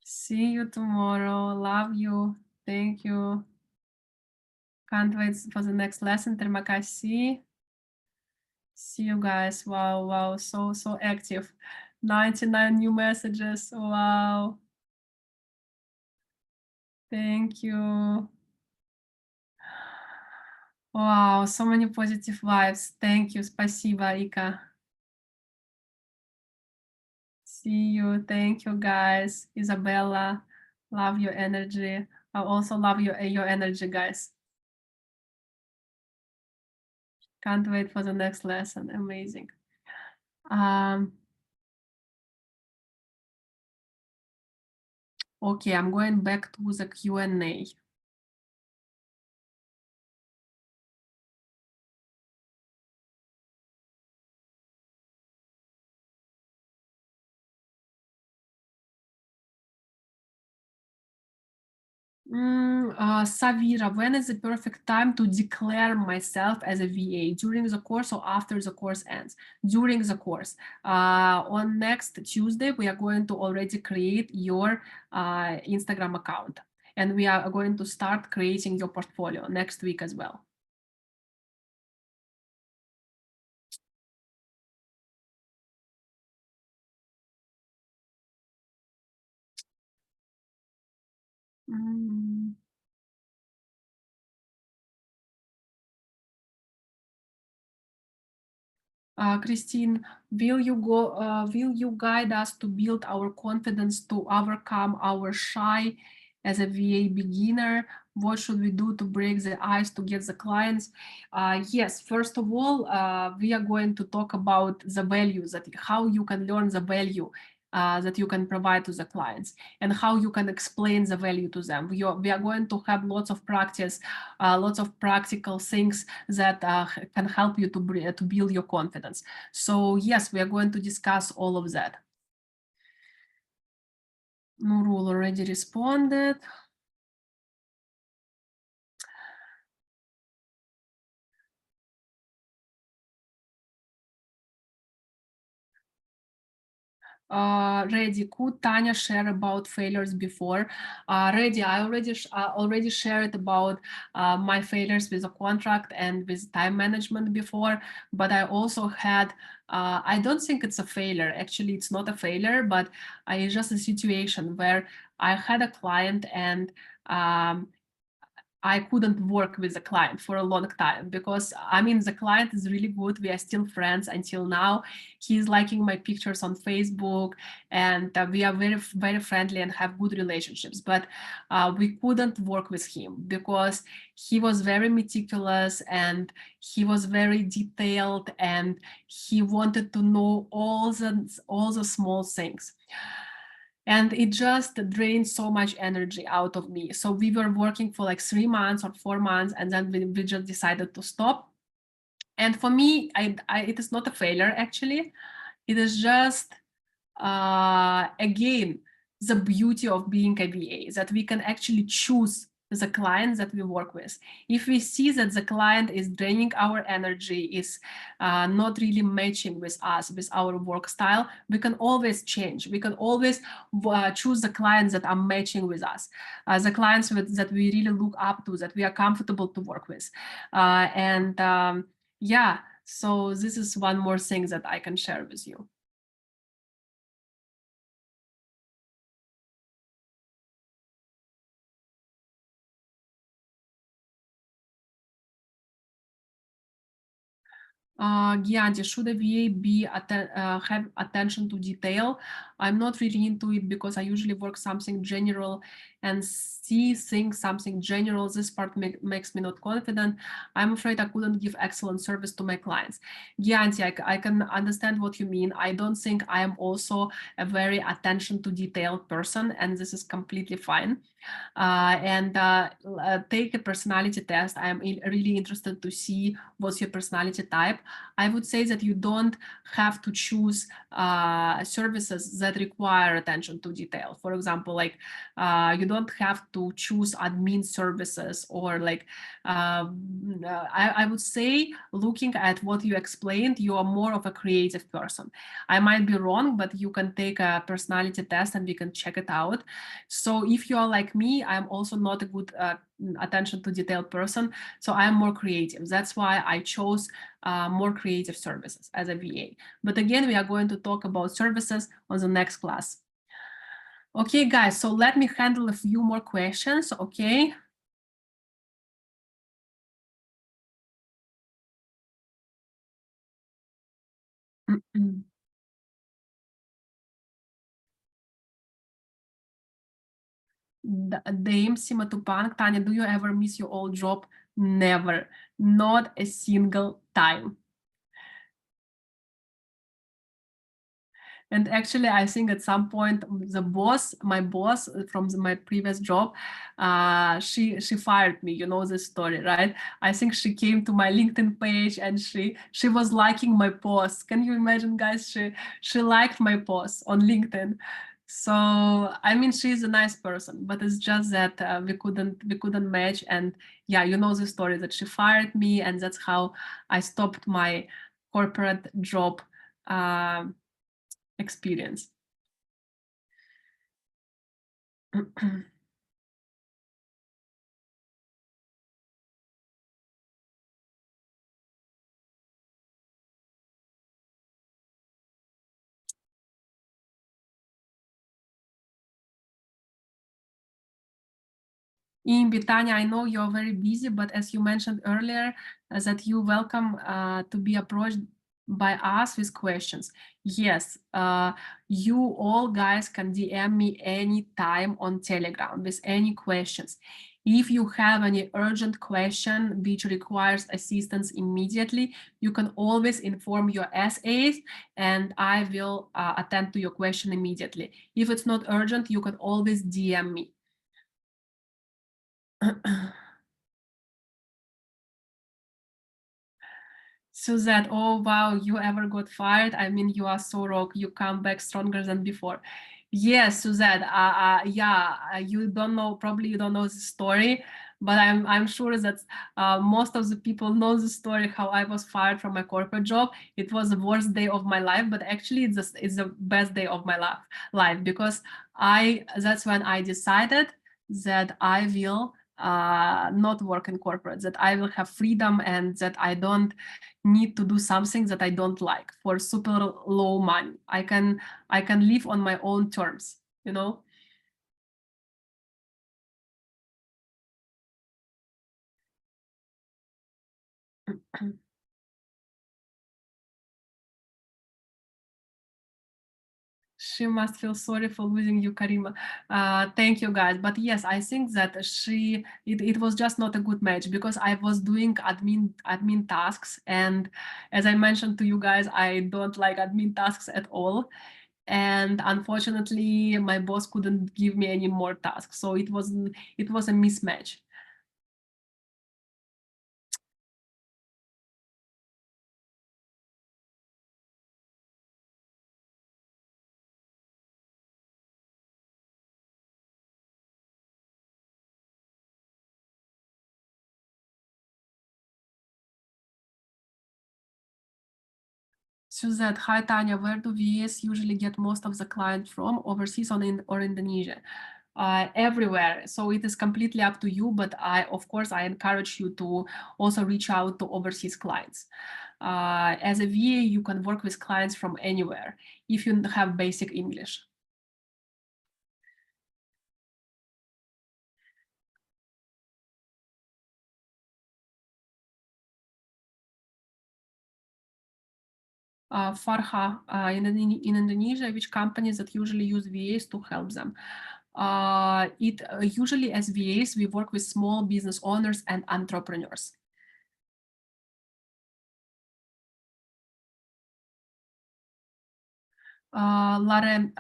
See you tomorrow. Love you. Thank you. Can't wait for the next lesson. Terima kasih. See you guys. Wow, wow, so active. 99 new messages. Wow. Thank you. Wow, so many positive vibes. Thank you. Спасибо, Ика. See you. Thank you, guys. Isabella, love your energy. I also love your energy, guys. Can't wait for the next lesson. Amazing. Okay, I'm going back to the Q&A. Savira, when is the perfect time to declare myself as a VA? During the course or after the course ends? During the course. On next Tuesday, we are going to already create your Instagram account. And we are going to start creating your portfolio next week as well. Mm. Christine, will you guide us to build our confidence to overcome our shy as a VA beginner? What should we do to break the ice to get the clients? Yes, first of all, we are going to talk about the values, that how you can learn the value that you can provide to the clients and how you can explain the value to them. We are going to have lots of practice, lots of practical things that can help you to build your confidence. So yes, we are going to discuss all of that. Nurul already responded. Reddy, could Tanya share about failures before? Reddy, I already shared about my failures with a contract and with time management before, but I also had, I don't think it's a failure. Actually, it's not a failure, but it's just a situation where I had a client and I couldn't work with the client for a long time because I mean the client is really good. We are still friends until now. He's liking my pictures on Facebook, and we are very friendly and have good relationships. But we couldn't work with him because he was very meticulous and he was very detailed and he wanted to know all the small things. And it just drained so much energy out of me. So we were working for like 3 months or 4 months, and then we just decided to stop. And for me, it is not a failure, actually. It is just, again, the beauty of being a VA, that we can actually choose the clients that we work with. If we see that the client is draining our energy, is not really matching with us, with our work style, we can always change. We can always choose the clients that are matching with us, the clients that we really look up to, that we are comfortable to work with. Yeah, so this is one more thing that I can share with you. Gyanti, should a VA have attention to detail? I'm not really into it because I usually work something general and see things something general. This part makes me not confident. I'm afraid I couldn't give excellent service to my clients. Gyanti, I can understand what you mean. I don't think I am also a very attention to detail person, and this is completely fine. Take a personality test. I am really interested to see what's your personality type. I would say that you don't have to choose services that require attention to detail. For example, like you don't have to choose admin services or like, I would say, looking at what you explained, you are more of a creative person. I might be wrong, but you can take a personality test and we can check it out. So if you are like me, I'm also not a good attention to detail person. So I am more creative. That's why I chose more creative services as a VA. But again, we are going to talk about services on the next class. Okay, guys, so let me handle a few more questions, okay? Dame Simatupang, Tanya, do you ever miss your old job? Never, not a single time. And actually, I think at some point, my boss from my previous job, she fired me. You know this story, right? I think she came to my LinkedIn page and she was liking my post. Can you imagine, guys? She liked my post on LinkedIn. So I mean, she's a nice person, but it's just that we couldn't match. And yeah, you know the story that she fired me, and that's how I stopped my corporate job. Experience. In Bitania, I know you're very busy, but as you mentioned earlier, that you welcome to be approached by us with questions. Yes, you all guys can DM me anytime on Telegram with any questions. If you have any urgent question which requires assistance immediately, you can always inform your SAs and I will attend to your question immediately. If it's not urgent, you can always DM me. Suzette, oh wow, you ever got fired? I mean, you are so rock. You come back stronger than before. Yes, Suzette. Yeah, you don't know. Probably you don't know the story, but I'm sure that most of the people know the story. How I was fired from my corporate job. It was the worst day of my life, but actually, it's the best day of my life because that's when I decided that I will not work in corporate, that I will have freedom and that I don't need to do something that I don't like for super low money. I can live on my own terms, you know. She must feel sorry for losing you, Karima. Thank you, guys. But yes, I think that it was just not a good match because I was doing admin tasks, and as I mentioned to you guys, I don't like admin tasks at all. And unfortunately, my boss couldn't give me any more tasks, so it was a mismatch. Suzette, hi Tanya, where do VAs usually get most of the clients from, overseas or Indonesia? Everywhere. So it is completely up to you, but of course, I encourage you to also reach out to overseas clients. As a VA, you can work with clients from anywhere if you have basic English. Farha, in Indonesia, which companies that usually use VAs to help them? Usually as VAs, we work with small business owners and entrepreneurs. Laretna,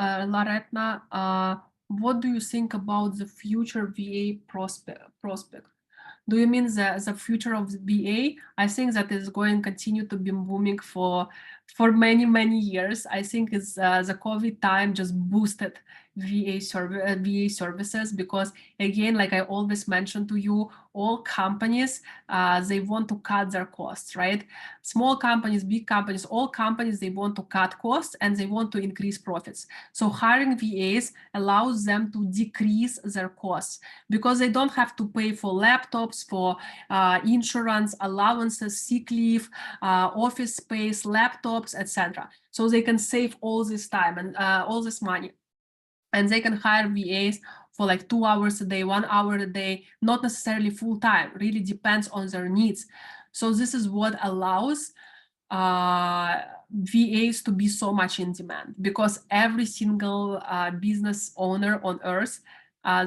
what do you think about the future VA prospect? Do you mean the future of the VA? I think that is going to continue to be booming for many years. I think it's the COVID time just boosted VA services, because again, like I always mention to you, all companies, they want to cut their costs, right? Small companies, big companies, all companies, they want to cut costs and they want to increase profits. So hiring VAs allows them to decrease their costs because they don't have to pay for laptops, for insurance, allowances, sick leave, office space, laptops, etc. So they can save all this time and all this money. And they can hire VAs for like 2 hours a day, 1 hour a day, not necessarily full time, really depends on their needs. So this is what allows VAs to be so much in demand, because every single business owner on earth,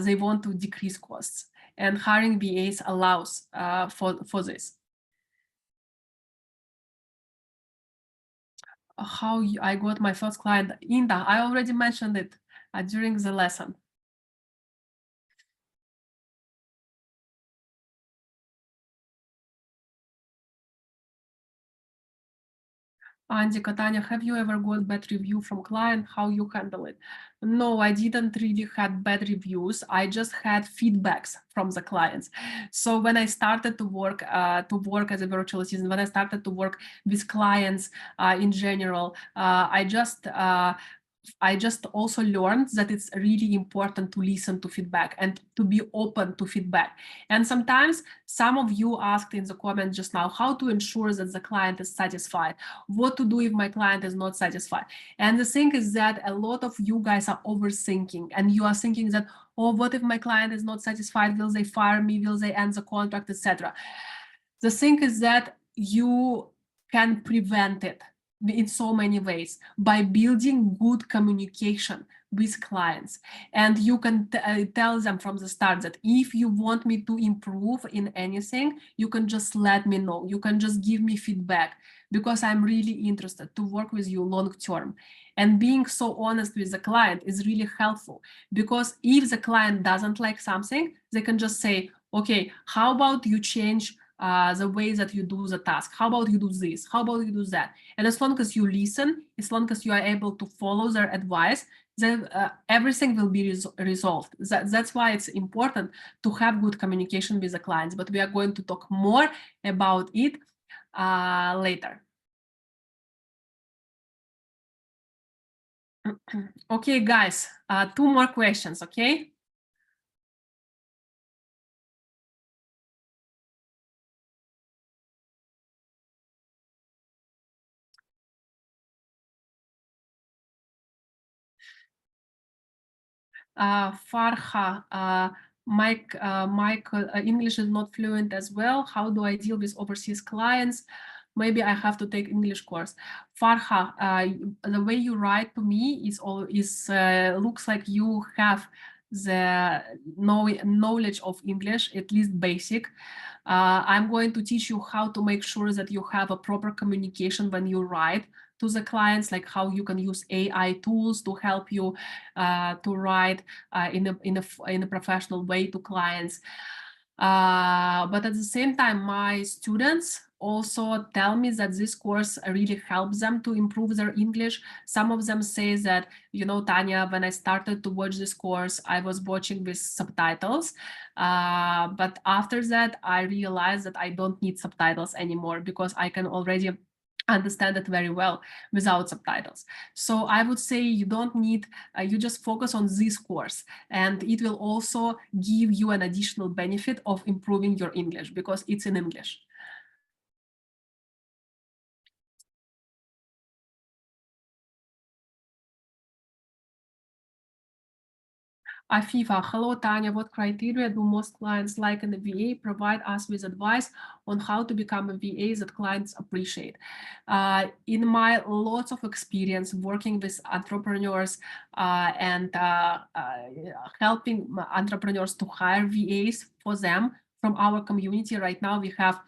they want to decrease costs, and hiring VAs allows for this. How I got my first client, Inda, I already mentioned it during the lesson. Andy, Katanya, have you ever got bad review from client? How you handle it? No, I didn't really had bad reviews. I just had feedbacks from the clients. So when I started to work as a virtual assistant, when I started to work with clients in general, I just also learned that it's really important to listen to feedback and to be open to feedback. And sometimes some of you asked in the comments just now how to ensure that the client is satisfied, what to do if my client is not satisfied. And the thing is that a lot of you guys are overthinking, and you are thinking that, oh, what if my client is not satisfied? Will they fire me? Will they end the contract, etc.? The thing is that you can prevent it in so many ways by building good communication with clients. And you can tell them from the start that if you want me to improve in anything, you can just let me know. You can just give me feedback, because I'm really interested to work with you long term. And being so honest with the client is really helpful, because if the client doesn't like something, they can just say, okay, how about you change the way that you do the task? How about you do this? How about you do that? And as long as you listen, as long as you are able to follow their advice, then everything will be resolved. That's why it's important to have good communication with the clients. But we are going to talk more about it later. Okay, guys, 2 more questions, okay? Farha, Mike, English is not fluent as well. How do I deal with overseas clients? Maybe I have to take English course. Farha, the way you write to me looks like you have the knowledge of English, at least basic. I'm going to teach you how to make sure that you have a proper communication when you write to the clients, like how you can use AI tools to help you to write in a professional way to clients. But at the same time, my students also tell me that this course really helps them to improve their English. Some of them say that, you know, Tanya, when I started to watch this course, I was watching with subtitles. But after that, I realized that I don't need subtitles anymore, because I can already understand it very well without subtitles. So I would say you don't need, you just focus on this course, and it will also give you an additional benefit of improving your English, because it's in English. Afifa, hello Tanya, what criteria do most clients like in the VA? Provide us with advice on how to become a VA that clients appreciate. In my lots of experience working with entrepreneurs and helping entrepreneurs to hire VAs for them from our community, right now we have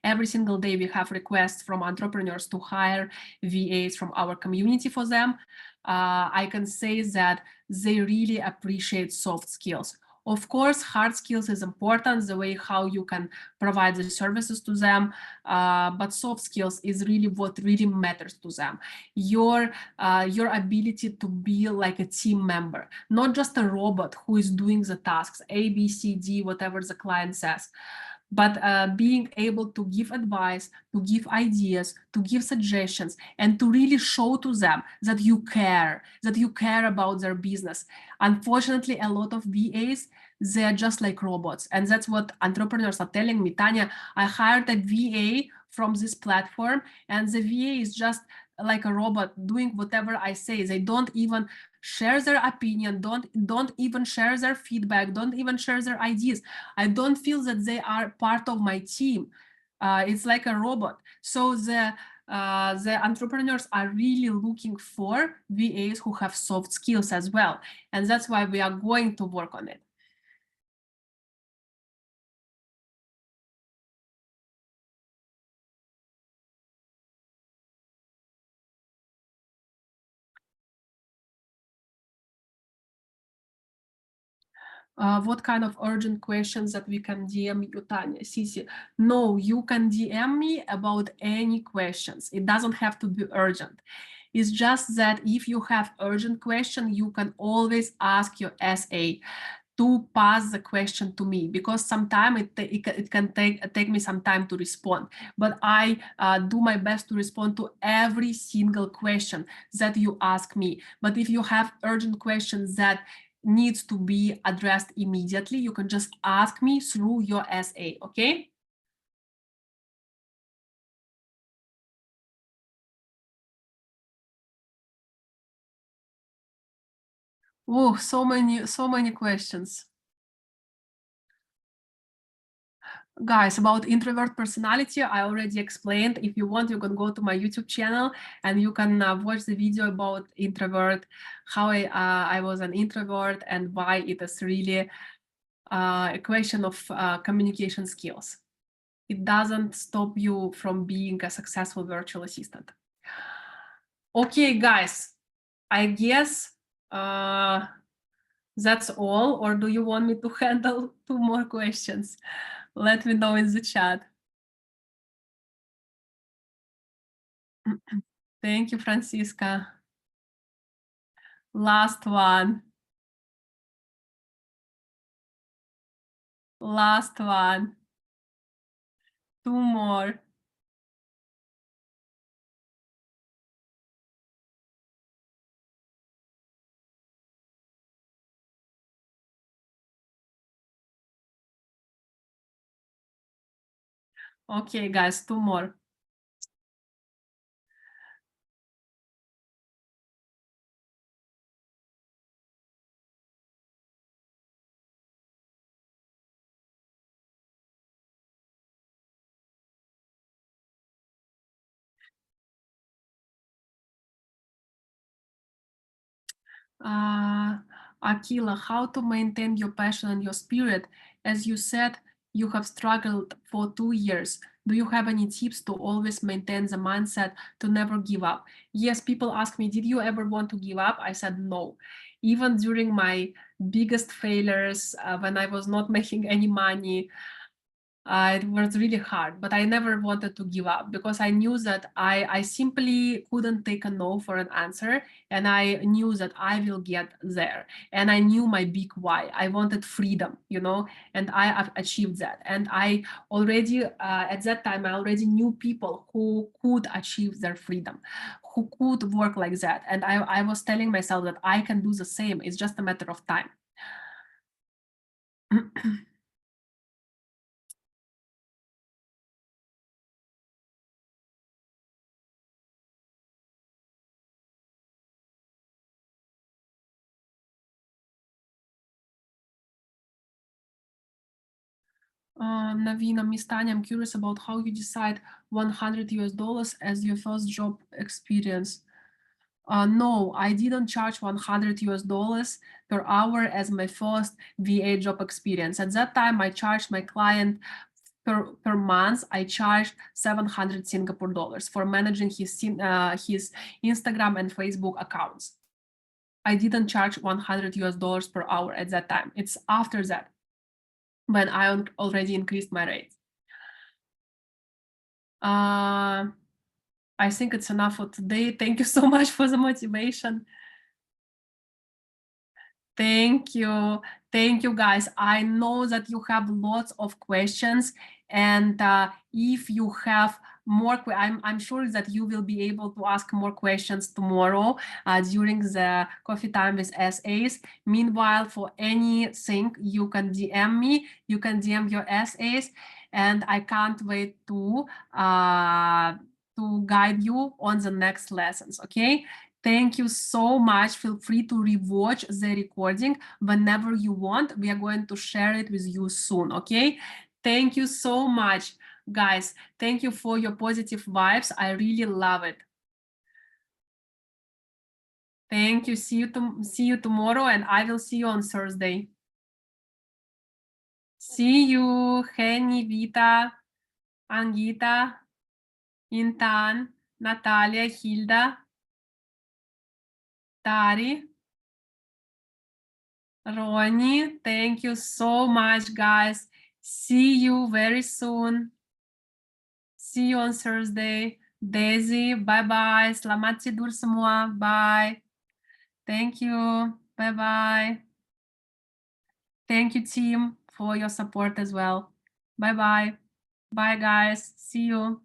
every single day we have requests from entrepreneurs to hire VAs from our community for them. I can say that they really appreciate soft skills. Of course, hard skills is important, the way how you can provide the services to them, but soft skills is really what really matters to them. Your ability to be like a team member, not just a robot who is doing the tasks, A, B, C, D, whatever the client says, but being able to give advice, to give ideas, to give suggestions, and to really show to them that you care about their business. Unfortunately, a lot of VAs, they're just like robots. And that's what entrepreneurs are telling me. Tanya, I hired a VA from this platform, and the VA is just like a robot doing whatever I say. They don't even share their opinion, don't even share their feedback, don't even share their ideas. I don't feel that they are part of my team. It's like a robot. So the entrepreneurs are really looking for VAs who have soft skills as well. And that's why we are going to work on it. What kind of urgent questions that we can DM you, Tanya? Sisi, no, you can DM me about any questions. It doesn't have to be urgent. It's just that if you have urgent question, you can always ask your SA to pass the question to me, because sometimes it can take me some time to respond, but I do my best to respond to every single question that you ask me. But if you have urgent questions that needs to be addressed immediately, you can just ask me through your SA, okay? Oh, so many questions. Guys, about introvert personality, I already explained. If you want, you can go to my YouTube channel and you can watch the video about introvert, how I was an introvert and why it is really a question of communication skills. It doesn't stop you from being a successful virtual assistant. Okay, guys, I guess that's all, or do you want me to handle 2 more questions? Let me know in the chat. Thank you, Francisca. Last one. Last one. 2 more. Okay, guys, 2 more. Akila, how to maintain your passion and your spirit? As you said, you have struggled for 2 years. Do you have any tips to always maintain the mindset to never give up? Yes, people ask me, did you ever want to give up? I said no. Even during my biggest failures, when I was not making any money, it was really hard, but I never wanted to give up, because I knew that I simply couldn't take a no for an answer, and I knew that I will get there. And I knew my big why. I wanted freedom, you know, and I have achieved that. And I already, at that time, I already knew people who could achieve their freedom, who could work like that. And I was telling myself that I can do the same. It's just a matter of time. Navina, Miss Tanya, I'm curious about how you decide $100 as your first job experience. No, I didn't charge $100 per hour as my first VA job experience. At that time, I charged my client per month. I charged 700 Singapore dollars for managing his Instagram and Facebook accounts. I didn't charge $100 per hour at that time. It's after that when I already increased my rate. I think it's enough for today. Thank you so much for the motivation. Thank you. Thank you, guys. I know that you have lots of questions, and if you have more, I'm sure that you will be able to ask more questions tomorrow during the coffee time with SAs. Meanwhile, for anything, you can DM me. You can DM your SAs, and I can't wait to guide you on the next lessons. Okay. Thank you so much. Feel free to rewatch the recording whenever you want. We are going to share it with you soon, okay? Thank you so much, guys. Thank you for your positive vibes. I really love it. Thank you. See you tomorrow, and I will see you on Thursday. See you, Henny, Vita, Angita, Intan, Natalia, Hilda, Tari, Ronnie. Thank you so much, guys. See you very soon. See you on Thursday. Daisy, bye-bye. Selamat tidur semua. Bye. Thank you. Bye-bye. Thank you, team, for your support as well. Bye-bye. Bye, guys. See you.